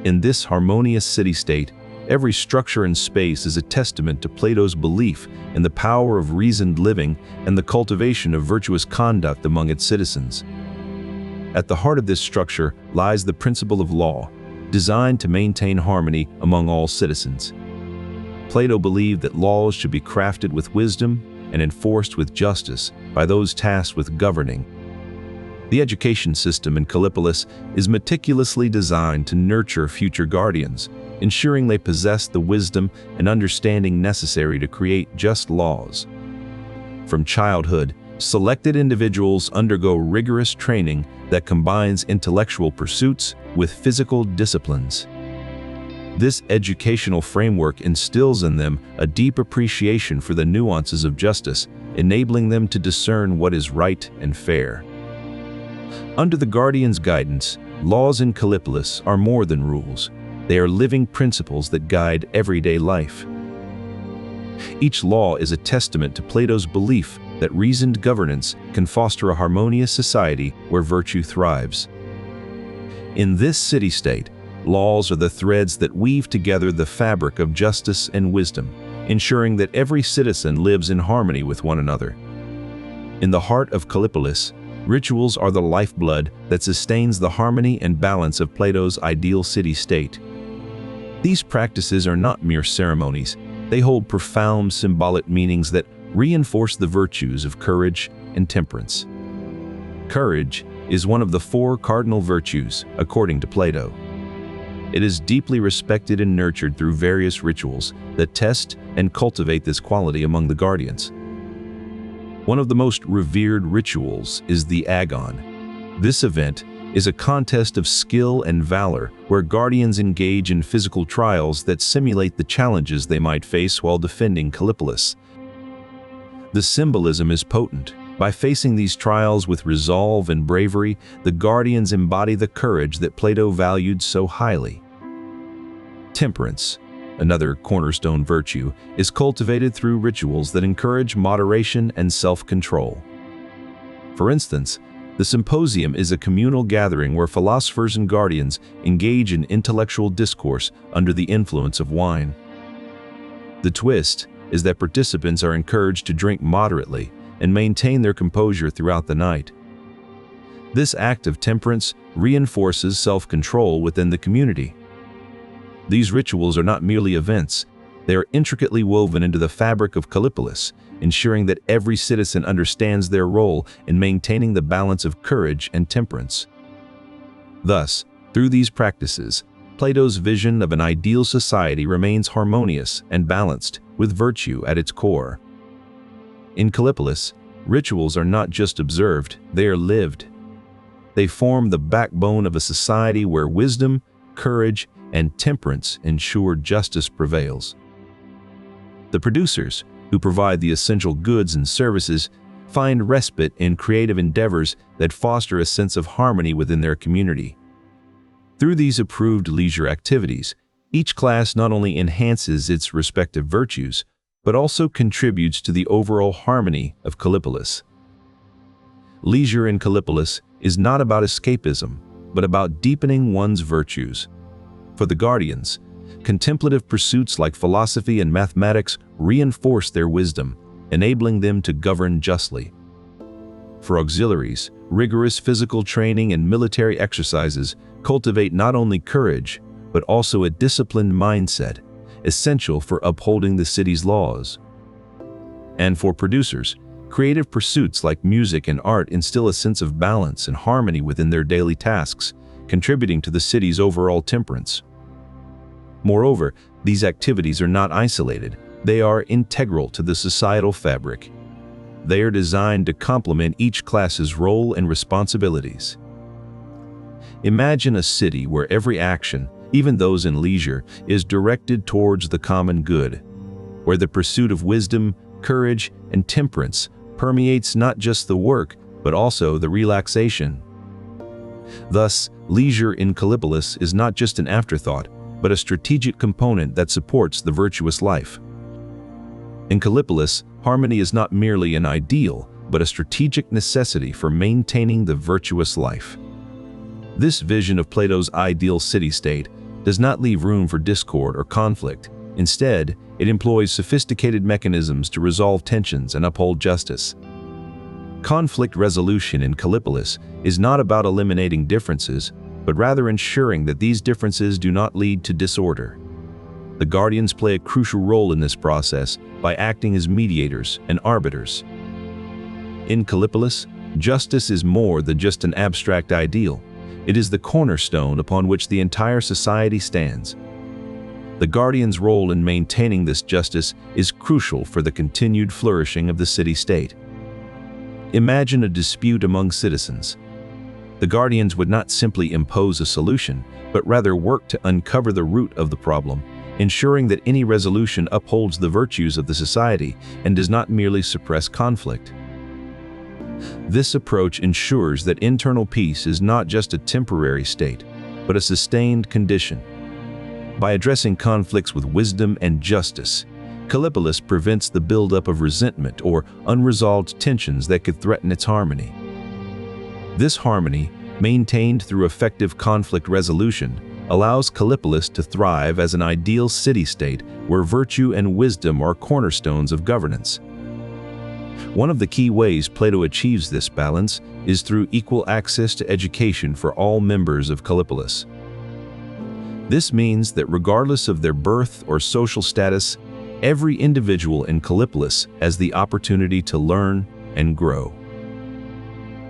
In this harmonious city-state, every structure and space is a testament to Plato's belief in the power of reasoned living and the cultivation of virtuous conduct among its citizens. At the heart of this structure lies the principle of law, designed to maintain harmony among all citizens. Plato believed that laws should be crafted with wisdom and enforced with justice by those tasked with governing. The education system in Kallipolis is meticulously designed to nurture future guardians, ensuring they possess the wisdom and understanding necessary to create just laws. From childhood, selected individuals undergo rigorous training that combines intellectual pursuits with physical disciplines. This educational framework instills in them a deep appreciation for the nuances of justice, enabling them to discern what is right and fair. Under the guardian's guidance, laws in Kallipolis are more than rules. They are living principles that guide everyday life. Each law is a testament to Plato's belief that reasoned governance can foster a harmonious society where virtue thrives. In this city-state, laws are the threads that weave together the fabric of justice and wisdom, ensuring that every citizen lives in harmony with one another. In the heart of Kallipolis, rituals are the lifeblood that sustains the harmony and balance of Plato's ideal city-state. These practices are not mere ceremonies. They hold profound symbolic meanings that reinforce the virtues of courage and temperance. Courage is one of the four cardinal virtues, according to Plato. It is deeply respected and nurtured through various rituals that test and cultivate this quality among the guardians. One of the most revered rituals is the agon. This event is a contest of skill and valor where guardians engage in physical trials that simulate the challenges they might face while defending Kallipolis. The symbolism is potent. By facing these trials with resolve and bravery, the guardians embody the courage that Plato valued so highly. Temperance, another cornerstone virtue, is cultivated through rituals that encourage moderation and self-control. For instance, the symposium is a communal gathering where philosophers and guardians engage in intellectual discourse under the influence of wine. The twist is that participants are encouraged to drink moderately and maintain their composure throughout the night. This act of temperance reinforces self-control within the community. These rituals are not merely events, they are intricately woven into the fabric of Kallipolis, ensuring that every citizen understands their role in maintaining the balance of courage and temperance. Thus, through these practices, Plato's vision of an ideal society remains harmonious and balanced, with virtue at its core. In Kallipolis, rituals are not just observed, they are lived. They form the backbone of a society where wisdom, courage, and temperance ensure justice prevails. The producers, who provide the essential goods and services, find respite in creative endeavors that foster a sense of harmony within their community. Through these approved leisure activities, each class not only enhances its respective virtues, but also contributes to the overall harmony of Kallipolis. Leisure in Kallipolis is not about escapism, but about deepening one's virtues. For the guardians, contemplative pursuits like philosophy and mathematics reinforce their wisdom, enabling them to govern justly. For auxiliaries, rigorous physical training and military exercises cultivate not only courage, but also a disciplined mindset, essential for upholding the city's laws. And for producers, creative pursuits like music and art instill a sense of balance and harmony within their daily tasks, contributing to the city's overall temperance. Moreover, these activities are not isolated, they are integral to the societal fabric. They are designed to complement each class's role and responsibilities. Imagine a city where every action, even those in leisure, is directed towards the common good, where the pursuit of wisdom, courage, and temperance permeates not just the work, but also the relaxation. Thus, leisure in Kallipolis is not just an afterthought, but a strategic component that supports the virtuous life. In Kallipolis, harmony is not merely an ideal, but a strategic necessity for maintaining the virtuous life. This vision of Plato's ideal city-state does not leave room for discord or conflict. Instead, it employs sophisticated mechanisms to resolve tensions and uphold justice. Conflict resolution in Kallipolis is not about eliminating differences, but rather ensuring that these differences do not lead to disorder. The guardians play a crucial role in this process by acting as mediators and arbiters. In Kallipolis, justice is more than just an abstract ideal. It is the cornerstone upon which the entire society stands. The guardian's role in maintaining this justice is crucial for the continued flourishing of the city-state. Imagine a dispute among citizens. The guardians would not simply impose a solution, but rather work to uncover the root of the problem, ensuring that any resolution upholds the virtues of the society and does not merely suppress conflict. This approach ensures that internal peace is not just a temporary state, but a sustained condition. By addressing conflicts with wisdom and justice, Kallipolis prevents the buildup of resentment or unresolved tensions that could threaten its harmony. This harmony, maintained through effective conflict resolution, allows Kallipolis to thrive as an ideal city-state where virtue and wisdom are cornerstones of governance. One of the key ways Plato achieves this balance is through equal access to education for all members of Kallipolis. This means that regardless of their birth or social status, every individual in Kallipolis has the opportunity to learn and grow.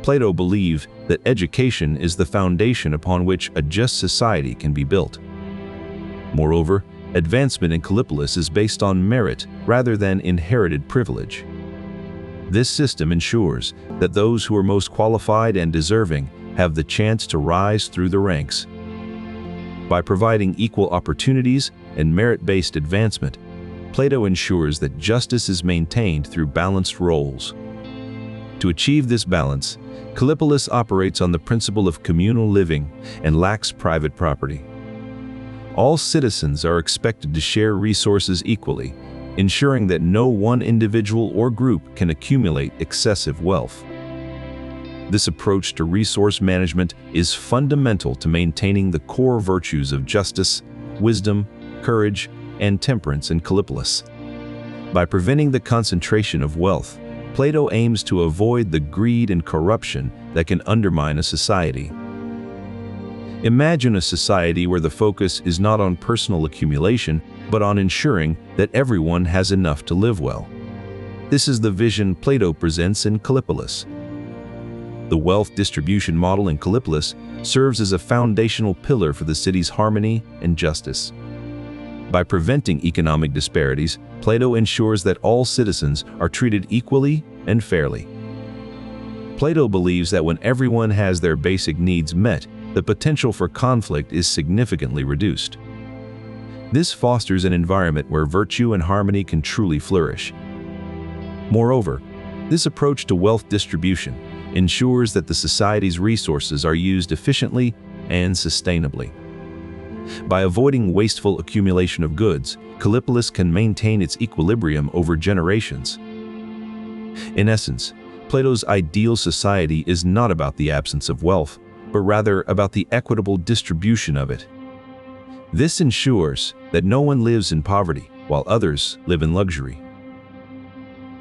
Plato believed that education is the foundation upon which a just society can be built. Moreover, advancement in Kallipolis is based on merit rather than inherited privilege. This system ensures that those who are most qualified and deserving have the chance to rise through the ranks. By providing equal opportunities and merit-based advancement, Plato ensures that justice is maintained through balanced roles. To achieve this balance, Kallipolis operates on the principle of communal living and lacks private property. All citizens are expected to share resources equally, ensuring that no one individual or group can accumulate excessive wealth. This approach to resource management is fundamental to maintaining the core virtues of justice, wisdom, courage, and temperance in Kallipolis. By preventing the concentration of wealth, Plato aims to avoid the greed and corruption that can undermine a society. Imagine a society where the focus is not on personal accumulation, but on ensuring that everyone has enough to live well. This is the vision Plato presents in Kallipolis. The wealth distribution model in Kallipolis serves as a foundational pillar for the city's harmony and justice. By preventing economic disparities, Plato ensures that all citizens are treated equally and fairly. Plato believes that when everyone has their basic needs met, the potential for conflict is significantly reduced. This fosters an environment where virtue and harmony can truly flourish. Moreover, this approach to wealth distribution ensures that the society's resources are used efficiently and sustainably. By avoiding wasteful accumulation of goods, Kallipolis can maintain its equilibrium over generations. In essence, Plato's ideal society is not about the absence of wealth, but rather about the equitable distribution of it. This ensures that no one lives in poverty while others live in luxury.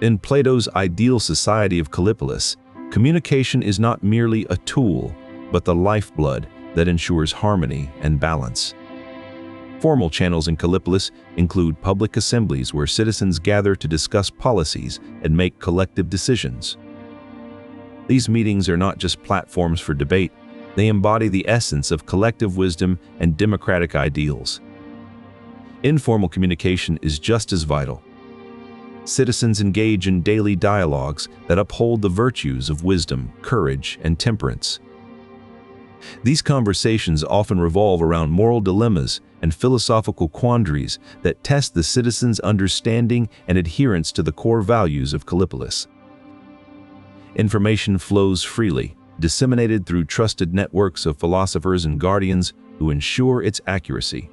In Plato's ideal society of Kallipolis, communication is not merely a tool, but the lifeblood that ensures harmony and balance. Formal channels in Kallipolis include public assemblies where citizens gather to discuss policies and make collective decisions. These meetings are not just platforms for debate, they embody the essence of collective wisdom and democratic ideals. Informal communication is just as vital. Citizens engage in daily dialogues that uphold the virtues of wisdom, courage, and temperance. These conversations often revolve around moral dilemmas and philosophical quandaries that test the citizens' understanding and adherence to the core values of Kallipolis. Information flows freely, disseminated through trusted networks of philosophers and guardians who ensure its accuracy.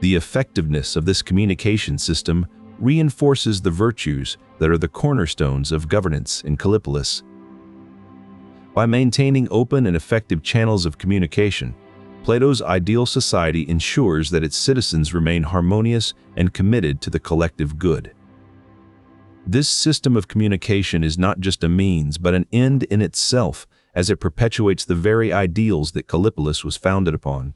The effectiveness of this communication system reinforces the virtues that are the cornerstones of governance in Kallipolis. By maintaining open and effective channels of communication, Plato's ideal society ensures that its citizens remain harmonious and committed to the collective good. This system of communication is not just a means, but an end in itself, as it perpetuates the very ideals that Kallipolis was founded upon.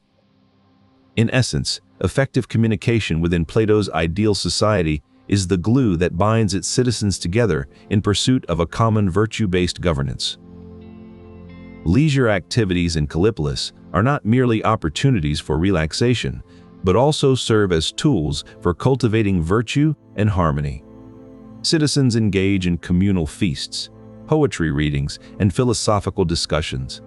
In essence, effective communication within Plato's ideal society is the glue that binds its citizens together in pursuit of a common virtue-based governance. Leisure activities in Kallipolis are not merely opportunities for relaxation, but also serve as tools for cultivating virtue and harmony. Citizens engage in communal feasts, poetry readings, and philosophical discussions.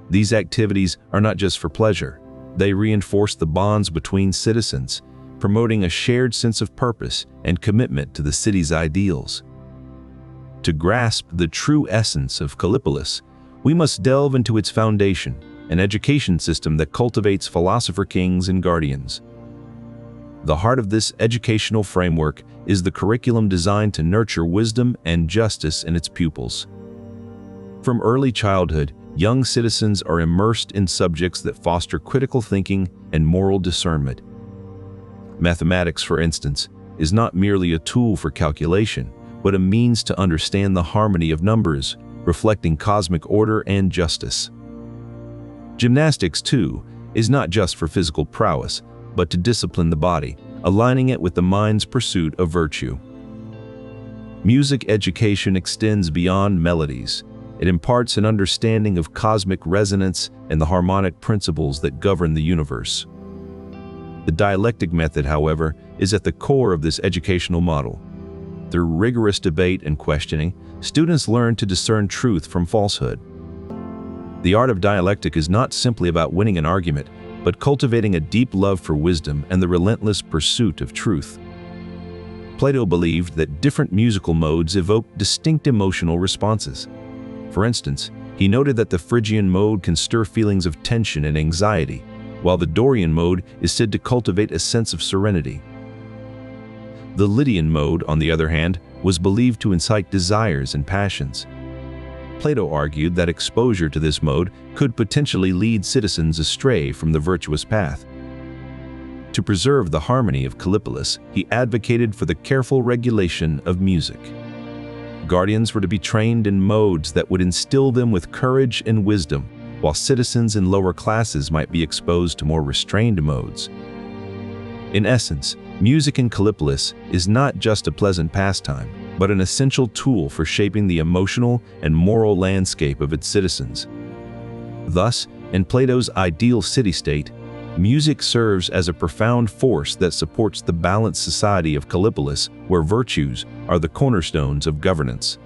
These activities are not just for pleasure, they reinforce the bonds between citizens, promoting a shared sense of purpose and commitment to the city's ideals. To grasp the true essence of Kallipolis, we must delve into its foundation, an education system that cultivates philosopher-kings and guardians. The heart of this educational framework is the curriculum designed to nurture wisdom and justice in its pupils. From early childhood, young citizens are immersed in subjects that foster critical thinking and moral discernment. Mathematics, for instance, is not merely a tool for calculation, but a means to understand the harmony of numbers, reflecting cosmic order and justice. Gymnastics, too, is not just for physical prowess, but to discipline the body, aligning it with the mind's pursuit of virtue. Music education extends beyond melodies. It imparts an understanding of cosmic resonance and the harmonic principles that govern the universe. The dialectic method, however, is at the core of this educational model. Through rigorous debate and questioning, students learn to discern truth from falsehood. The art of dialectic is not simply about winning an argument, but cultivating a deep love for wisdom and the relentless pursuit of truth. Plato believed that different musical modes evoke distinct emotional responses. For instance, he noted that the Phrygian mode can stir feelings of tension and anxiety, while the Dorian mode is said to cultivate a sense of serenity. The Lydian mode, on the other hand, was believed to incite desires and passions. Plato argued that exposure to this mode could potentially lead citizens astray from the virtuous path. To preserve the harmony of Kallipolis, he advocated for the careful regulation of music. Guardians were to be trained in modes that would instill them with courage and wisdom, while citizens in lower classes might be exposed to more restrained modes. In essence, music in Kallipolis is not just a pleasant pastime, but an essential tool for shaping the emotional and moral landscape of its citizens. Thus, in Plato's ideal city-state, music serves as a profound force that supports the balanced society of Kallipolis, where virtues are the cornerstones of governance.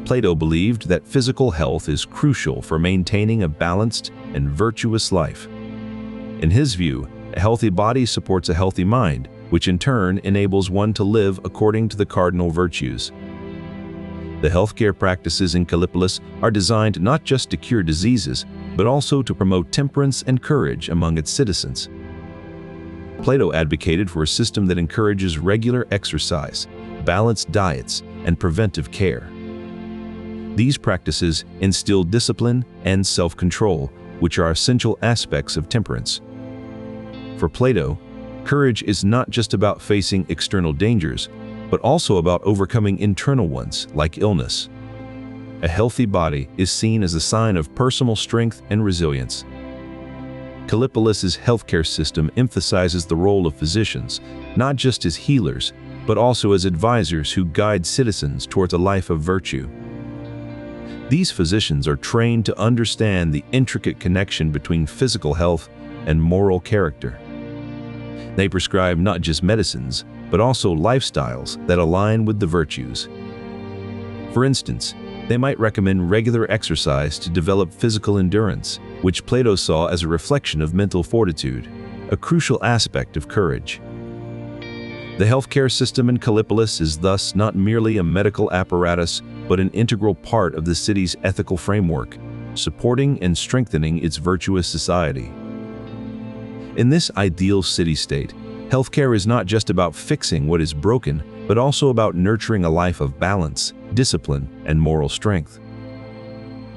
Plato believed that physical health is crucial for maintaining a balanced and virtuous life. In his view, a healthy body supports a healthy mind, which in turn enables one to live according to the cardinal virtues. The healthcare practices in Kallipolis are designed not just to cure diseases, but also to promote temperance and courage among its citizens. Plato advocated for a system that encourages regular exercise, balanced diets, and preventive care. These practices instill discipline and self-control, which are essential aspects of temperance. For Plato, courage is not just about facing external dangers, but also about overcoming internal ones, like illness. A healthy body is seen as a sign of personal strength and resilience. Kallipolis's healthcare system emphasizes the role of physicians, not just as healers, but also as advisors who guide citizens towards a life of virtue. These physicians are trained to understand the intricate connection between physical health and moral character. They prescribe not just medicines, but also lifestyles that align with the virtues. For instance, they might recommend regular exercise to develop physical endurance, which Plato saw as a reflection of mental fortitude, a crucial aspect of courage. The healthcare system in Kallipolis is thus not merely a medical apparatus, but an integral part of the city's ethical framework, supporting and strengthening its virtuous society. In this ideal city-state, healthcare is not just about fixing what is broken, but also about nurturing a life of balance, discipline, and moral strength.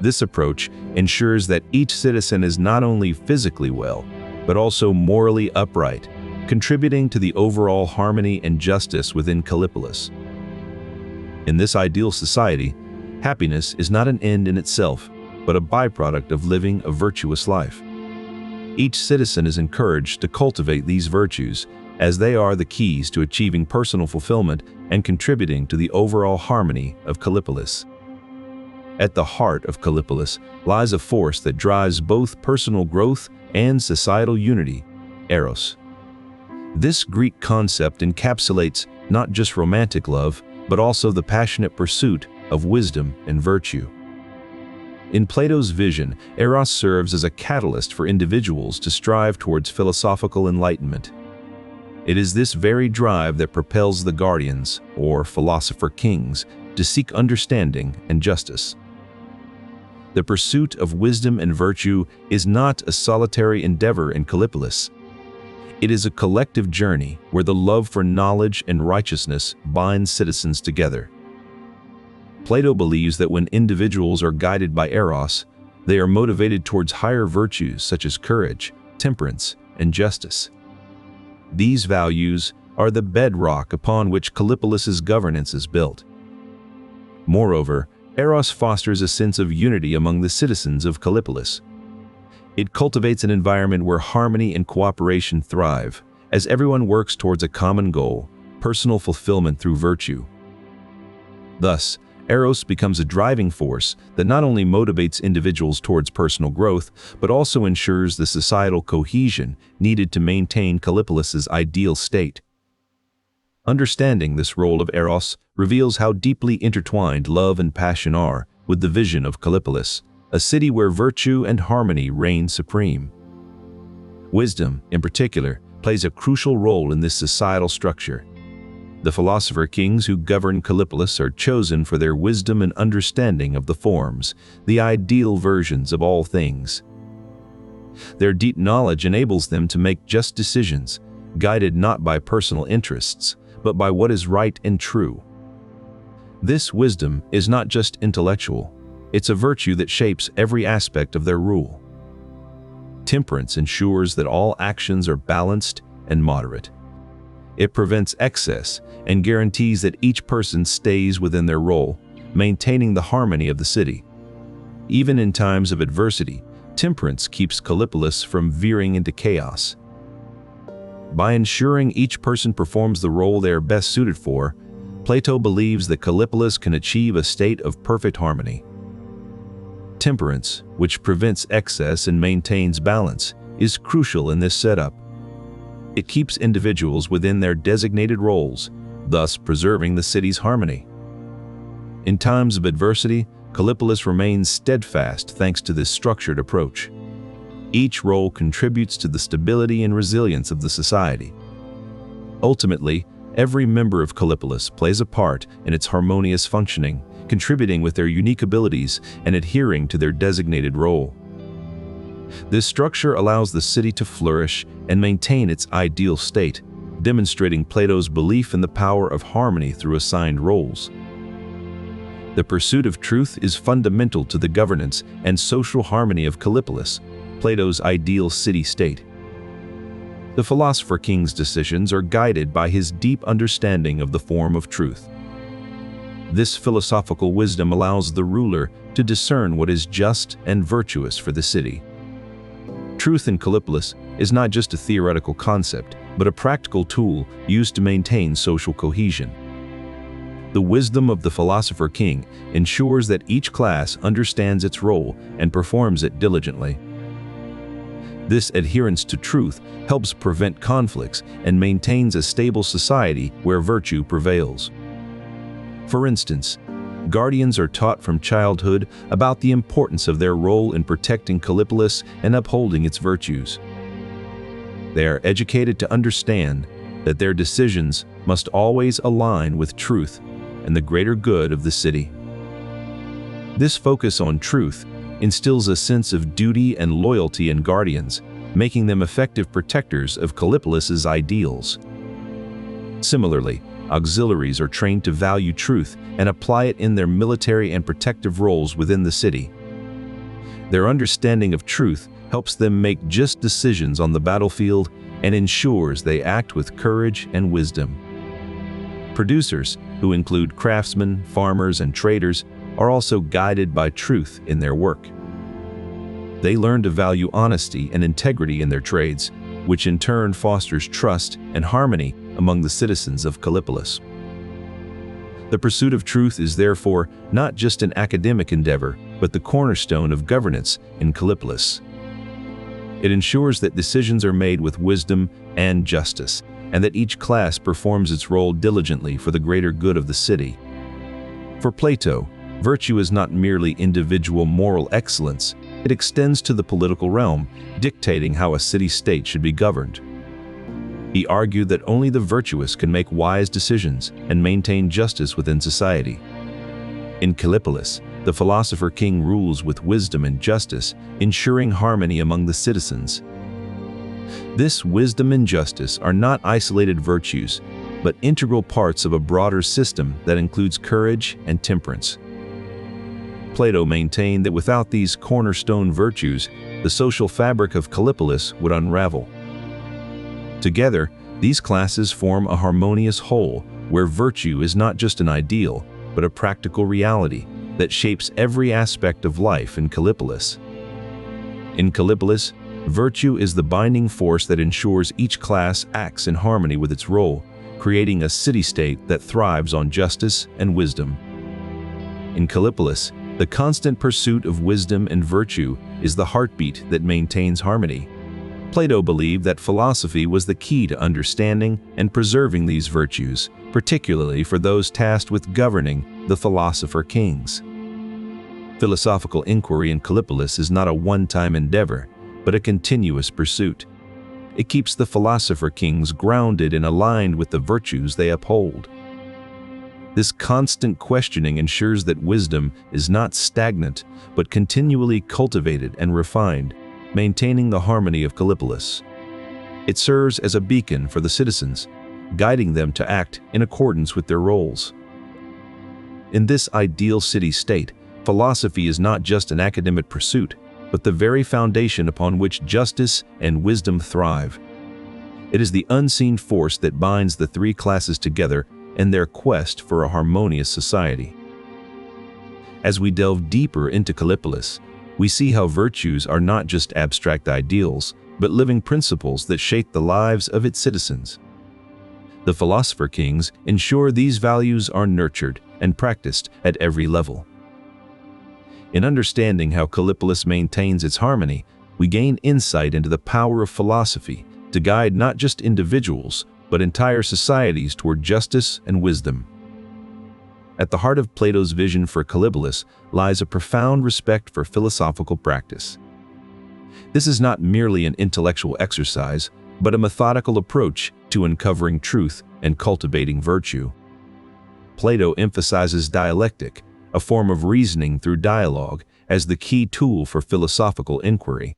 This approach ensures that each citizen is not only physically well, but also morally upright, contributing to the overall harmony and justice within Kallipolis. In this ideal society, happiness is not an end in itself, but a byproduct of living a virtuous life. Each citizen is encouraged to cultivate these virtues, as they are the keys to achieving personal fulfillment and contributing to the overall harmony of Kallipolis. At the heart of Kallipolis lies a force that drives both personal growth and societal unity, Eros. This Greek concept encapsulates not just romantic love, but also the passionate pursuit of wisdom and virtue. In Plato's vision, Eros serves as a catalyst for individuals to strive towards philosophical enlightenment. It is this very drive that propels the guardians, or Philosopher-Kings, to seek understanding and justice. The pursuit of wisdom and virtue is not a solitary endeavor in Kallipolis. It is a collective journey where the love for knowledge and righteousness binds citizens together. Plato believes that when individuals are guided by Eros, they are motivated towards higher virtues such as courage, temperance, and justice. These values are the bedrock upon which Kallipolis's governance is built. Moreover, Eros fosters a sense of unity among the citizens of Kallipolis. It cultivates an environment where harmony and cooperation thrive, as everyone works towards a common goal, personal fulfillment through virtue. Thus, Eros becomes a driving force that not only motivates individuals towards personal growth, but also ensures the societal cohesion needed to maintain Kallipolis's ideal state. Understanding this role of Eros reveals how deeply intertwined love and passion are with the vision of Kallipolis, a city where virtue and harmony reign supreme. Wisdom, in particular, plays a crucial role in this societal structure. The philosopher-kings who govern Kallipolis are chosen for their wisdom and understanding of the forms, the ideal versions of all things. Their deep knowledge enables them to make just decisions, guided not by personal interests, but by what is right and true. This wisdom is not just intellectual, it's a virtue that shapes every aspect of their rule. Temperance ensures that all actions are balanced and moderate. It prevents excess and guarantees that each person stays within their role, maintaining the harmony of the city. Even in times of adversity, temperance keeps Kallipolis from veering into chaos. By ensuring each person performs the role they are best suited for, Plato believes that Kallipolis can achieve a state of perfect harmony. Temperance, which prevents excess and maintains balance, is crucial in this setup. It keeps individuals within their designated roles, thus preserving the city's harmony. In times of adversity, Kallipolis remains steadfast thanks to this structured approach. Each role contributes to the stability and resilience of the society. Ultimately, every member of Kallipolis plays a part in its harmonious functioning, contributing with their unique abilities and adhering to their designated role. This structure allows the city to flourish and maintain its ideal state, demonstrating Plato's belief in the power of harmony through assigned roles. The pursuit of truth is fundamental to the governance and social harmony of Kallipolis, Plato's ideal city-state. The philosopher-king's decisions are guided by his deep understanding of the form of truth. This philosophical wisdom allows the ruler to discern what is just and virtuous for the city. Truth in Kallipolis is not just a theoretical concept, but a practical tool used to maintain social cohesion. The wisdom of the philosopher-king ensures that each class understands its role and performs it diligently. This adherence to truth helps prevent conflicts and maintains a stable society where virtue prevails. For instance, guardians are taught from childhood about the importance of their role in protecting Kallipolis and upholding its virtues. They are educated to understand that their decisions must always align with truth and the greater good of the city. This focus on truth instills a sense of duty and loyalty in guardians, making them effective protectors of Kallipolis's ideals. Similarly, auxiliaries are trained to value truth and apply it in their military and protective roles within the city. Their understanding of truth helps them make just decisions on the battlefield and ensures they act with courage and wisdom. Producers, who include craftsmen, farmers, and traders, are also guided by truth in their work. They learn to value honesty and integrity in their trades, which in turn fosters trust and harmony among the citizens of Kallipolis. The pursuit of truth is therefore not just an academic endeavor, but the cornerstone of governance in Kallipolis. It ensures that decisions are made with wisdom and justice, and that each class performs its role diligently for the greater good of the city. For Plato, virtue is not merely individual moral excellence, it extends to the political realm, dictating how a city-state should be governed. He argued that only the virtuous can make wise decisions and maintain justice within society. In Kallipolis, the philosopher-king rules with wisdom and justice, ensuring harmony among the citizens. This wisdom and justice are not isolated virtues, but integral parts of a broader system that includes courage and temperance. Plato maintained that without these cornerstone virtues, the social fabric of Kallipolis would unravel. Together, these classes form a harmonious whole where virtue is not just an ideal, but a practical reality that shapes every aspect of life in Kallipolis. In Kallipolis, virtue is the binding force that ensures each class acts in harmony with its role, creating a city-state that thrives on justice and wisdom. In Kallipolis, the constant pursuit of wisdom and virtue is the heartbeat that maintains harmony. Plato believed that philosophy was the key to understanding and preserving these virtues, particularly for those tasked with governing the philosopher-kings. Philosophical inquiry in Kallipolis is not a one-time endeavor, but a continuous pursuit. It keeps the Philosopher-Kings grounded and aligned with the virtues they uphold. This constant questioning ensures that wisdom is not stagnant, but continually cultivated and refined, maintaining the harmony of Kallipolis. It serves as a beacon for the citizens, guiding them to act in accordance with their roles. In this ideal city-state, philosophy is not just an academic pursuit, but the very foundation upon which justice and wisdom thrive. It is the unseen force that binds the three classes together in their quest for a harmonious society. As we delve deeper into Kallipolis, we see how virtues are not just abstract ideals, but living principles that shape the lives of its citizens. The Philosopher-Kings ensure these values are nurtured and practiced at every level. In understanding how Kallipolis maintains its harmony, we gain insight into the power of philosophy to guide not just individuals, but entire societies toward justice and wisdom. At the heart of Plato's vision for Kallipolis lies a profound respect for philosophical practice. This is not merely an intellectual exercise, but a methodical approach to uncovering truth and cultivating virtue. Plato emphasizes dialectic, a form of reasoning through dialogue, as the key tool for philosophical inquiry.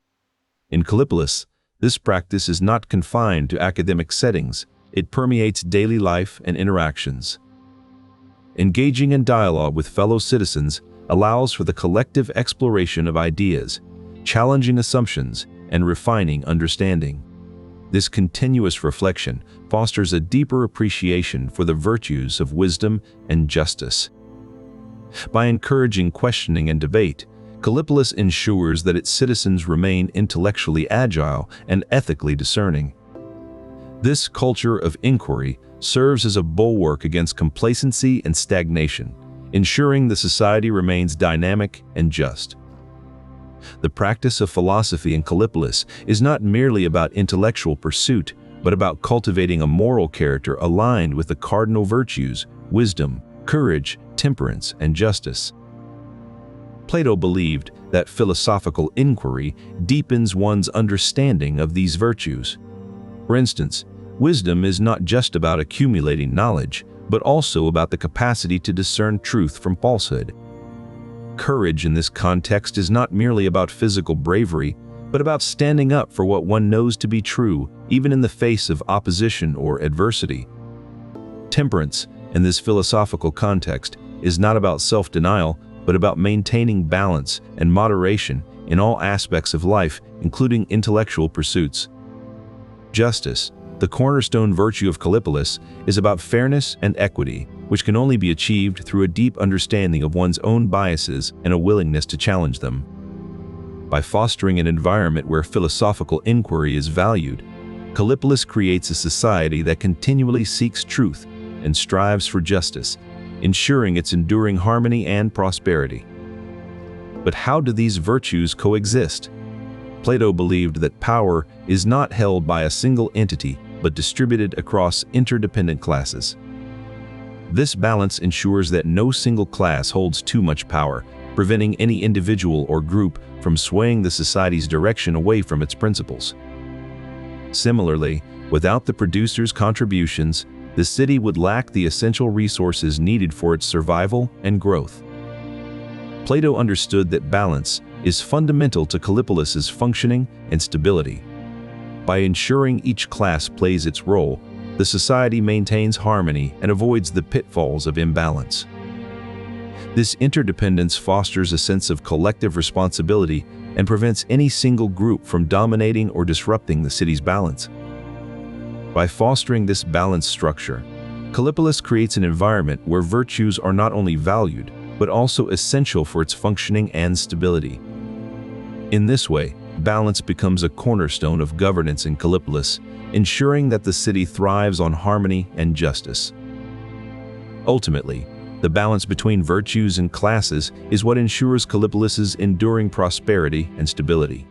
In Kallipolis, this practice is not confined to academic settings. It permeates daily life and interactions. Engaging in dialogue with fellow citizens allows for the collective exploration of ideas, challenging assumptions, and refining understanding. This continuous reflection fosters a deeper appreciation for the virtues of wisdom and justice. By encouraging questioning and debate, Kallipolis ensures that its citizens remain intellectually agile and ethically discerning. This culture of inquiry serves as a bulwark against complacency and stagnation, ensuring the society remains dynamic and just. The practice of philosophy in Kallipolis is not merely about intellectual pursuit, but about cultivating a moral character aligned with the cardinal virtues: wisdom, courage, temperance, and justice. Plato believed that philosophical inquiry deepens one's understanding of these virtues. For instance, wisdom is not just about accumulating knowledge, but also about the capacity to discern truth from falsehood. Courage in this context is not merely about physical bravery, but about standing up for what one knows to be true, even in the face of opposition or adversity. Temperance, in this philosophical context, is not about self-denial, but about maintaining balance and moderation in all aspects of life, including intellectual pursuits. Justice, the cornerstone virtue of Kallipolis, is about fairness and equity, which can only be achieved through a deep understanding of one's own biases and a willingness to challenge them. By fostering an environment where philosophical inquiry is valued, Kallipolis creates a society that continually seeks truth and strives for justice, ensuring its enduring harmony and prosperity. But how do these virtues coexist? Plato believed that power is not held by a single entity, but distributed across interdependent classes. This balance ensures that no single class holds too much power, preventing any individual or group from swaying the society's direction away from its principles. Similarly, without the producer's contributions, the city would lack the essential resources needed for its survival and growth. Plato understood that balance is fundamental to Kallipolis's functioning and stability. By ensuring each class plays its role, the society maintains harmony and avoids the pitfalls of imbalance. This interdependence fosters a sense of collective responsibility and prevents any single group from dominating or disrupting the city's balance. By fostering this balanced structure, Kallipolis creates an environment where virtues are not only valued, but also essential for its functioning and stability. In this way, balance becomes a cornerstone of governance in Kallipolis, ensuring that the city thrives on harmony and justice. Ultimately, the balance between virtues and classes is what ensures Kallipolis's enduring prosperity and stability.